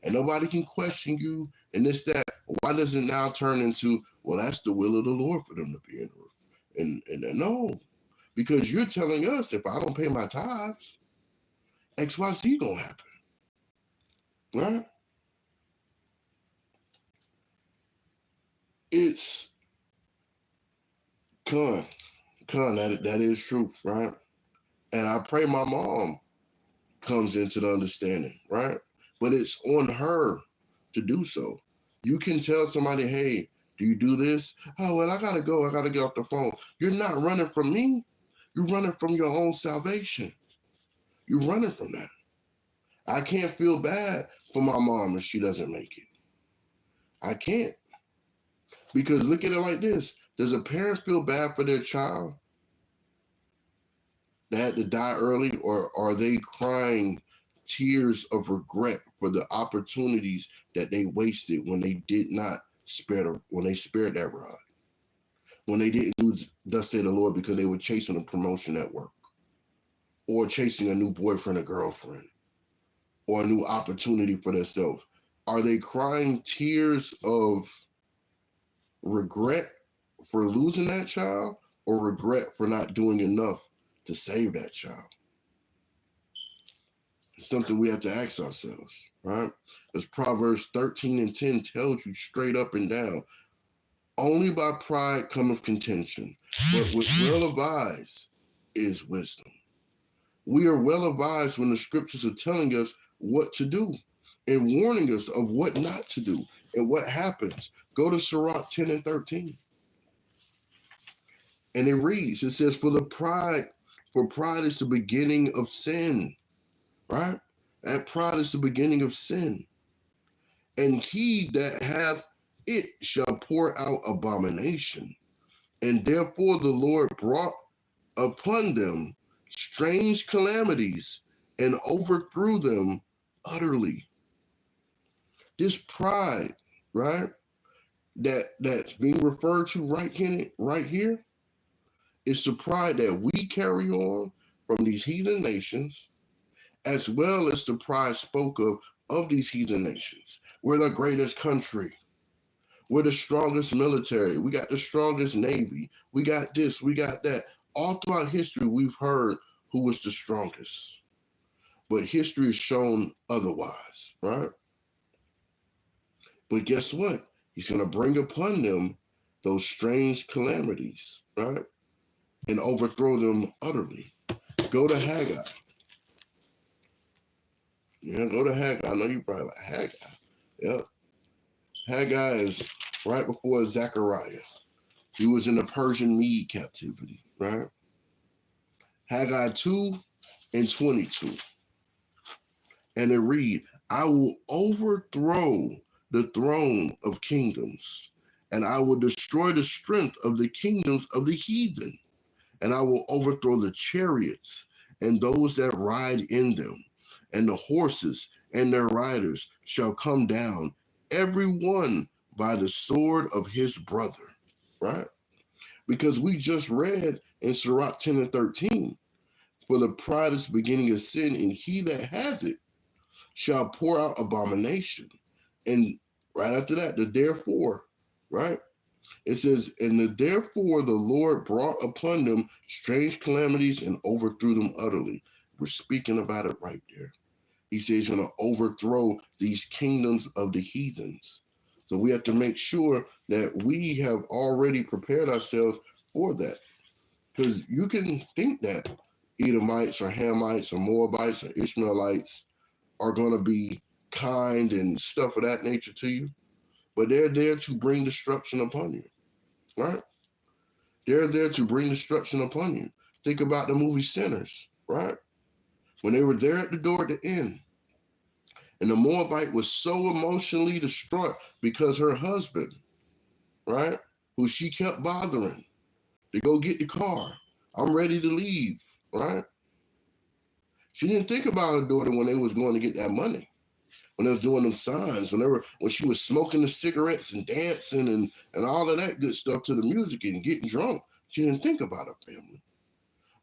And nobody can question you and this, that. Why does it now turn into, well, that's the will of the Lord for them to be in the roof? And no, because you're telling us if I don't pay my tithes, XYZ gonna happen, right? It's that is truth, right? And I pray my mom comes into the understanding, right? But it's on her to do so. You can tell somebody, hey, do you do this? Oh, well, I gotta go. I gotta get off the phone. You're not running from me. You're running from your own salvation. You're running from that. I can't feel bad for my mom if she doesn't make it. I can't. Because look at it like this. Does a parent feel bad for their child that had to die early, or are they crying tears of regret for the opportunities that they wasted when they did not when they spared that rod? When they didn't do thus say the Lord because they were chasing a promotion at work, or chasing a new boyfriend or girlfriend, or a new opportunity for themselves. Are they crying tears of regret for losing that child, or regret for not doing enough to save that child? It's something we have to ask ourselves, right? As Proverbs 13:10 tells you straight up and down, only by pride cometh contention, but with well advised is wisdom. We are well advised when the scriptures are telling us what to do and warning us of what not to do and what happens. Go to Sirach 10:13. And it reads, it says, for pride is the beginning of sin, right? That pride is the beginning of sin. And he that hath it shall pour out abomination. And therefore the Lord brought upon them strange calamities and overthrew them utterly. This pride, right, that's being referred to right here, is the pride that we carry on from these heathen nations, as well as the pride spoke of these heathen nations. We're the greatest country. We're the strongest military. We got the strongest Navy. We got this, we got that. All throughout history, we've heard who was the strongest. But history has shown otherwise, right? But guess what? He's going to bring upon them those strange calamities, right? And overthrow them utterly. Go to Haggai. Yeah, go to Haggai. I know you probably like Haggai. Yep. Haggai is right before Zechariah. He was in the Persian Mede captivity, right? Haggai 2:22. And it read, I will overthrow the throne of kingdoms, and I will destroy the strength of the kingdoms of the heathen, and I will overthrow the chariots and those that ride in them, and the horses and their riders shall come down, every one by the sword of his brother, right? Because we just read in Sirach 10:13, for the pride is beginning of sin, and he that has it shall pour out abomination. And right after that, the therefore, right? It says, and therefore the Lord brought upon them strange calamities and overthrew them utterly. We're speaking about it right there. He says he's going to overthrow these kingdoms of the heathens. So we have to make sure that we have already prepared ourselves for that. Because you can think that Edomites or Hamites or Moabites or Ishmaelites are going to be kind and stuff of that nature to you, but they're there to bring destruction upon you, right? They're there to bring destruction upon you. Think about the movie Sinners, right? When they were there at the door at the end, and the Moabite was so emotionally distraught because her husband, right, who she kept bothering to go get the car, I'm ready to leave, right? She didn't think about her daughter when they was going to get that money. When they was doing them signs, when she was smoking the cigarettes and dancing and all of that good stuff to the music and getting drunk, she didn't think about her family.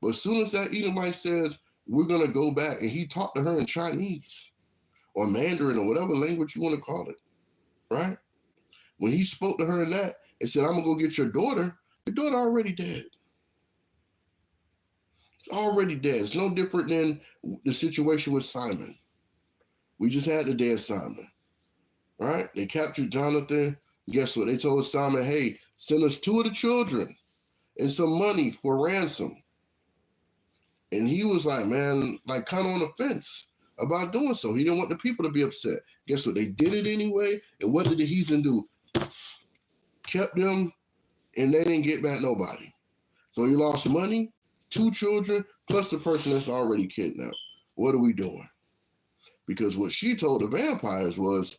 But as soon as that Edomite says, we're going to go back, and he talked to her in Chinese or Mandarin or whatever language you want to call it, right? When he spoke to her in that and said, I'm going to go get your daughter, the daughter already dead. It's already dead. It's no different than the situation with Simon. We just had the dead Simon, right? They captured Jonathan. Guess what? They told Simon, hey, send us 2 of the children and some money for ransom. And he was like, man, like kind of on the fence about doing so. He didn't want the people to be upset. Guess what? They did it anyway. And what did the heathen do? Kept them, and they didn't get back nobody. So he lost money, 2 children, plus the person that's already kidnapped. What are we doing? Because what she told the vampires was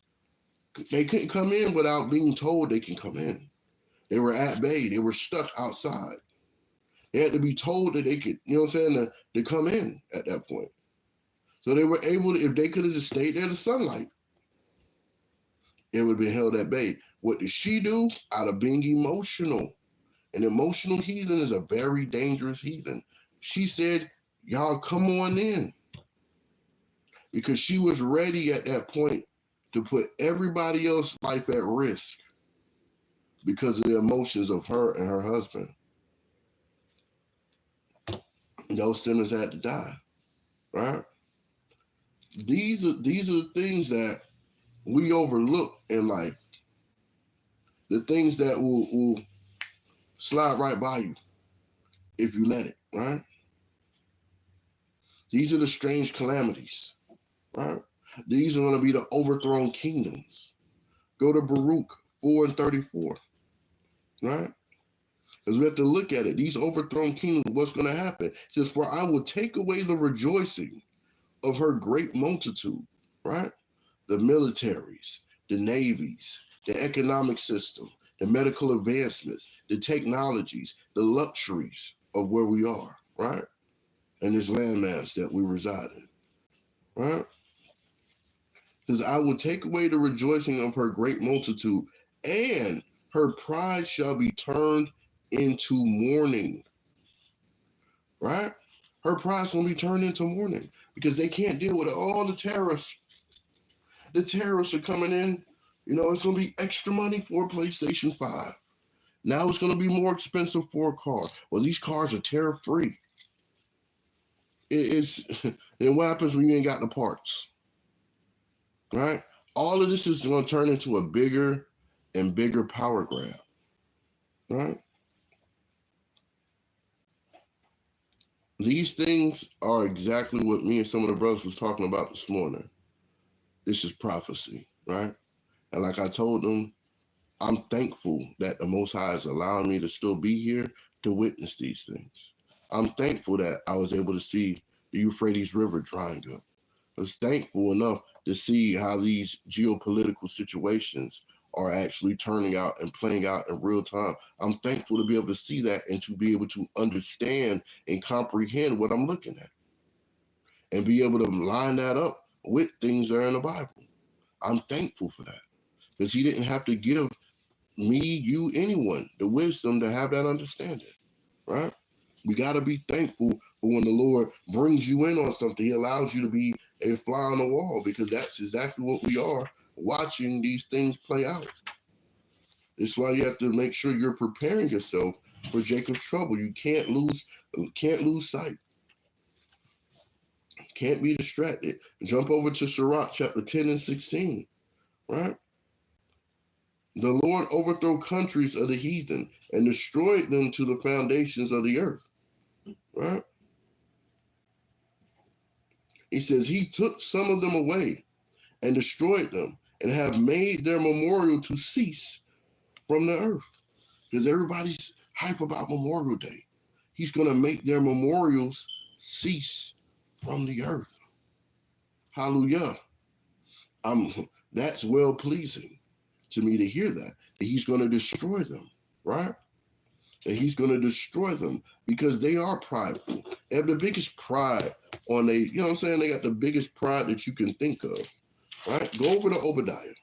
they couldn't come in without being told they can come in. They were at bay. They were stuck outside. They had to be told that they could, you know what I'm saying, to come in at that point. So they were able to, if they could have just stayed there in the sunlight, it would have been held at bay. What did she do? Out of being emotional. An emotional heathen is a very dangerous heathen. She said, y'all come on in. Because she was ready at that point to put everybody else's life at risk because of the emotions of her and her husband. Those sinners had to die, right? These are the things that we overlook in life. The things that will slide right by you if you let it, right? These are the strange calamities, right? These are going to be the overthrown kingdoms. Go to Baruch 4:34, right? Because we have to look at it. These overthrown kingdoms, what's going to happen? It says, for I will take away the rejoicing of her great multitude, right? The militaries, the navies, the economic system, the medical advancements, the technologies, the luxuries of where we are, right? And this landmass that we reside in, right? Because I will take away the rejoicing of her great multitude, and her pride shall be turned into mourning, right? Her pride's going to be turned into mourning because they can't deal with it. All the terrorists are coming in You know, it's going to be extra money for a PlayStation 5. Now it's going to be more expensive for a car. Well, these cars are tariff-free. And what happens when you ain't got the parts? Right? All of this is going to turn into a bigger and bigger power grab. Right? These things are exactly what me and some of the brothers was talking about this morning. This is prophecy, right? And like I told them, I'm thankful that the Most High is allowing me to still be here to witness these things. I'm thankful that I was able to see the Euphrates River drying up. I was thankful enough to see how these geopolitical situations are actually turning out and playing out in real time. I'm thankful to be able to see that and to be able to understand and comprehend what I'm looking at and be able to line that up with things that are in the Bible. I'm thankful for that because he didn't have to give me, you, anyone the wisdom to have that understanding, right? We got to be thankful for when the Lord brings you in on something. He allows you to be a fly on the wall because that's exactly what we are, watching these things play out. It's why you have to make sure you're preparing yourself for Jacob's trouble. You can't lose sight. Can't be distracted. Jump over to Sirach chapter 10 and 16, right? The Lord overthrew countries of the heathen and destroyed them to the foundations of the earth, right? He says he took some of them away and destroyed them and have made their memorial to cease from the earth. Because everybody's hype about Memorial Day. He's going to make their memorials cease from the earth. Hallelujah. That's well pleasing to me to hear that he's going to destroy them, right? That he's going to destroy them because they are prideful. They have the biggest pride on you know what I'm saying? They got the biggest pride that you can think of, right? Go over to Obadiah.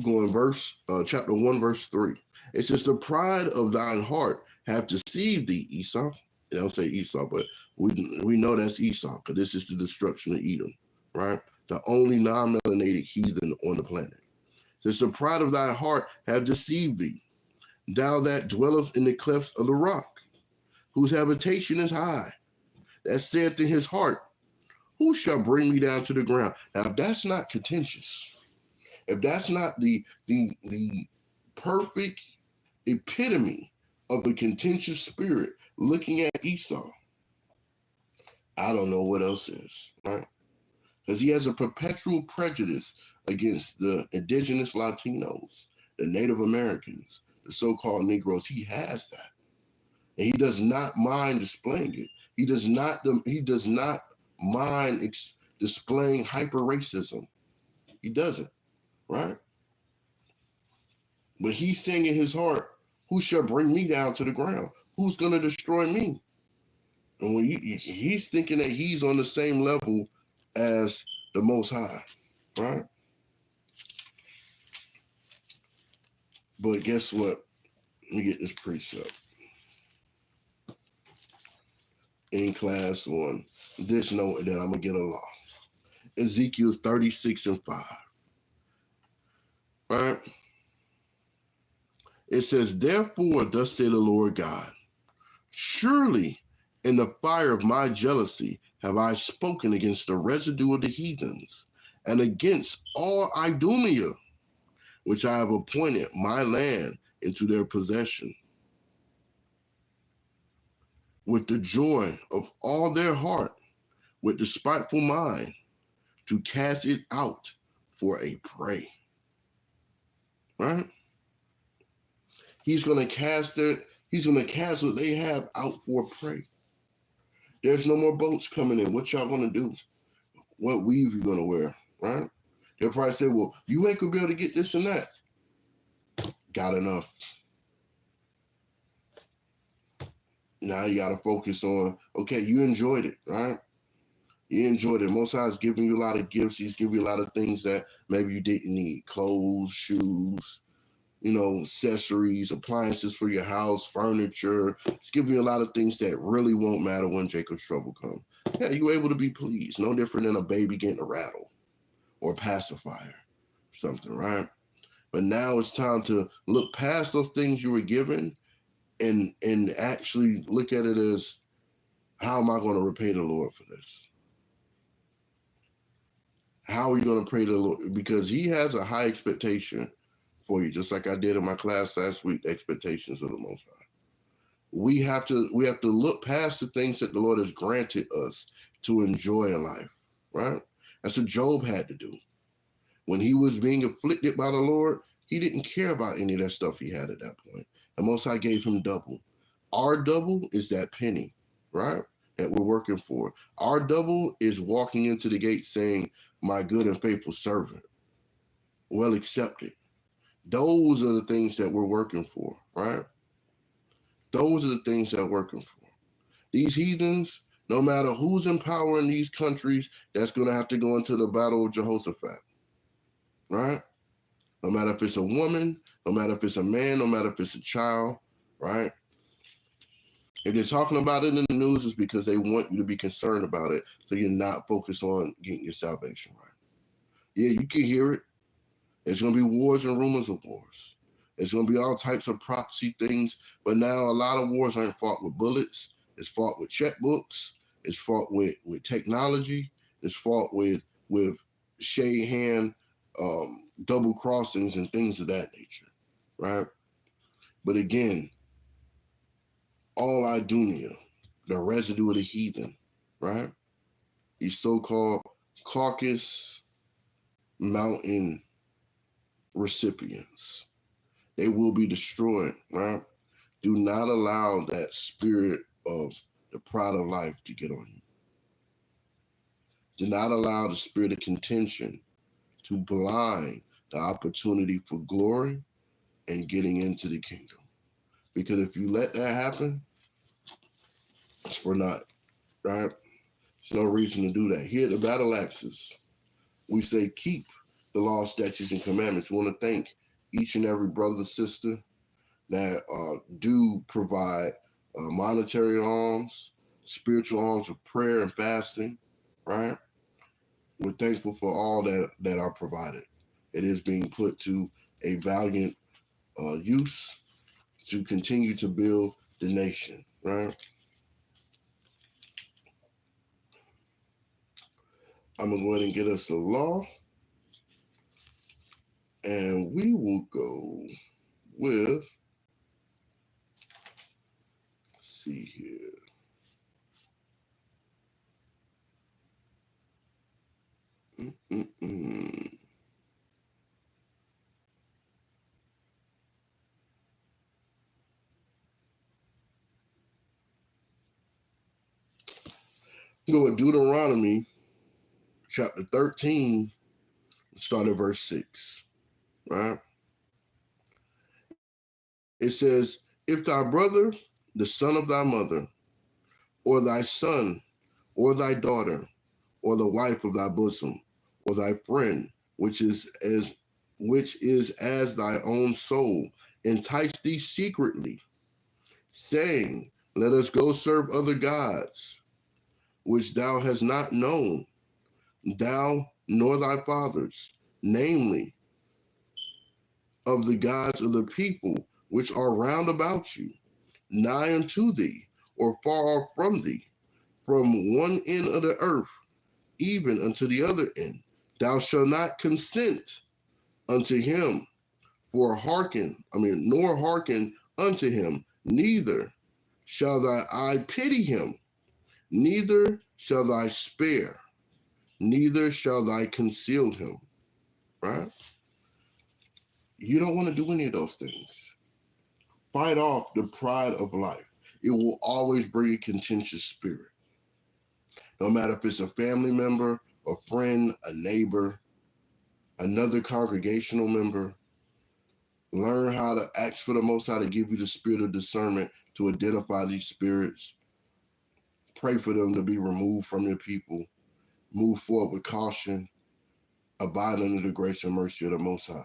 Go in chapter 1, verse 3. It says, the pride of thine heart have deceived thee, Esau. They don't say Esau, but we know that's Esau because this is the destruction of Edom, right? The only non-melanated heathen on the planet. It says, the pride of thy heart have deceived thee, thou that dwellest in the clefts of the rock, whose habitation is high, that saith in his heart, who shall bring me down to the ground? Now, if that's not contentious, if that's not the perfect epitome of the contentious spirit looking at Esau, I don't know what else is, right? Because he has a perpetual prejudice against the indigenous Latinos, the Native Americans, the so-called Negroes. He has that. And he does not mind displaying it. He does not mind displaying hyper racism. He doesn't, right? But he's saying in his heart, who shall bring me down to the ground? Who's going to destroy me? And when he's thinking that he's on the same level as the Most High, right? But guess what? Let me get this precept in class on this note, and then I'm going to get a law. Ezekiel 36 and 5. Right? It says, therefore, thus say the Lord God, surely in the fire of my jealousy have I spoken against the residue of the heathens and against all Idumea, which I have appointed my land into their possession, with the joy of all their heart, with the spiteful mind, to cast it out for a prey. Right? He's going to cast what they have out for prey. There's no more boats coming in. What y'all going to do? What weave you going to wear? Right? They'll probably say, well, you ain't going to be able to get this and that. Got enough. Now you got to focus on, okay, you enjoyed it, right? You enjoyed it. Most High is giving you a lot of gifts. He's giving you a lot of things that maybe you didn't need. Clothes, shoes, accessories, appliances for your house, furniture. It's giving you a lot of things that really won't matter when Jacob's trouble comes. Yeah, you're able to be pleased. No different than a baby getting a rattle or pacifier, something, right? But now it's time to look past those things you were given and actually look at it as, how am I going to repay the Lord for this? How are you going to pray to the Lord? Because he has a high expectation for you, just like I did in my class last week, the expectations of the Most High. We have to look past the things that the Lord has granted us to enjoy in life, right? That's what Job had to do. When he was being afflicted by the Lord, he didn't care about any of that stuff he had at that point. The Most High gave him double. Our double is that penny, right? That we're working for. Our double is walking into the gate saying, my good and faithful servant, well accepted. Those are the things that we're working for, right? Those are the things that we're working for. These heathens, no matter who's in power in these countries, that's going to have to go into the battle of Jehoshaphat, right? No matter if it's a woman, no matter if it's a man, no matter if it's a child, right? If they're talking about it in the news, it's because they want you to be concerned about it, so you're not focused on getting your salvation right. Yeah, you can hear it. There's going to be wars and rumors of wars. There's going to be all types of proxy things, but now a lot of wars aren't fought with bullets. It's fought with checkbooks. It's fought with technology. It's fought with shade hand double crossings and things of that nature, right? But again, all Idunia, the residue of the heathen, right? These so-called Caucasus Mountain recipients, they will be destroyed, right? Do not allow that spirit of the pride of life to get on you. Do not allow the spirit of contention to blind the opportunity for glory and getting into the kingdom. Because if you let that happen, it's for naught, right? There's no reason to do that. Here at the Battle Axes, we say keep the law, statutes, and commandments. We want to thank each and every brother, sister that do provide monetary alms, spiritual alms of prayer and fasting, right? We're thankful for all that are provided. It is being put to a valiant use to continue to build the nation, right? I'm going to go ahead and get us the law, and we will go with, let's see here. Go with Deuteronomy chapter 13, start at verse 6, right? It says, if thy brother, the son of thy mother, or thy son, or thy daughter, or the wife of thy bosom, or thy friend, which is as thy own soul, entice thee secretly, saying, let us go serve other gods, which thou hast not known, thou nor thy fathers, namely, of the gods of the people which are round about you, nigh unto thee, or far off from thee, from one end of the earth, even unto the other end. Thou shalt not consent unto him, nor hearken unto him, neither shall thy eye pity him, neither shall thy spare, neither shall thy conceal him, right? You don't want to do any of those things. Fight off the pride of life. It will always bring a contentious spirit. No matter if it's a family member, a friend, a neighbor, another congregational member, learn how to ask for the Most High to give you the spirit of discernment to identify these spirits. Pray for them to be removed from your people. Move forward with caution. Abide under the grace and mercy of the Most High.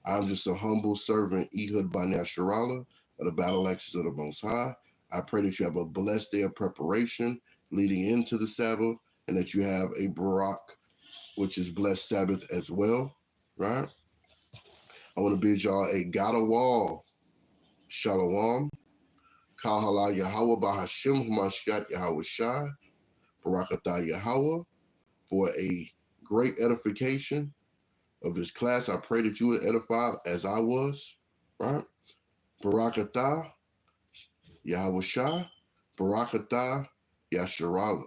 I'm just a humble servant, Ehud Banya Shirala, of the Battle Axes of the Most High. I pray that you have a blessed day of preparation leading into the Sabbath, and that you have a Barak which is blessed Sabbath as well, right? I want to bid y'all a Gadawal Shalom. Kahala Yahweh Bahashim Hamashiach Yahweh Shai. Barakatah Yahweh. For a great edification of this class, I pray that you were edified as I was, right? Barakatah Yahweh Shai. Barakatah Yasharala.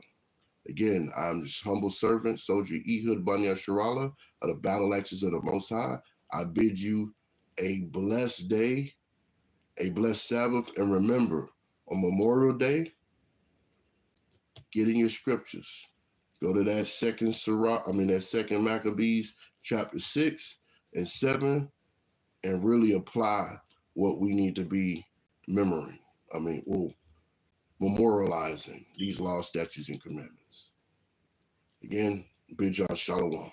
Again, I'm just humble servant, soldier Ehud Banya Sharala of the Battle Axes of the Most High. I bid you a blessed day, a blessed Sabbath, and remember, on Memorial Day, get in your scriptures. Go to that second Maccabees chapter 6 and 7, and really apply what we need to be memorializing these laws, statutes, and commandments. Again, bid y'all shalom.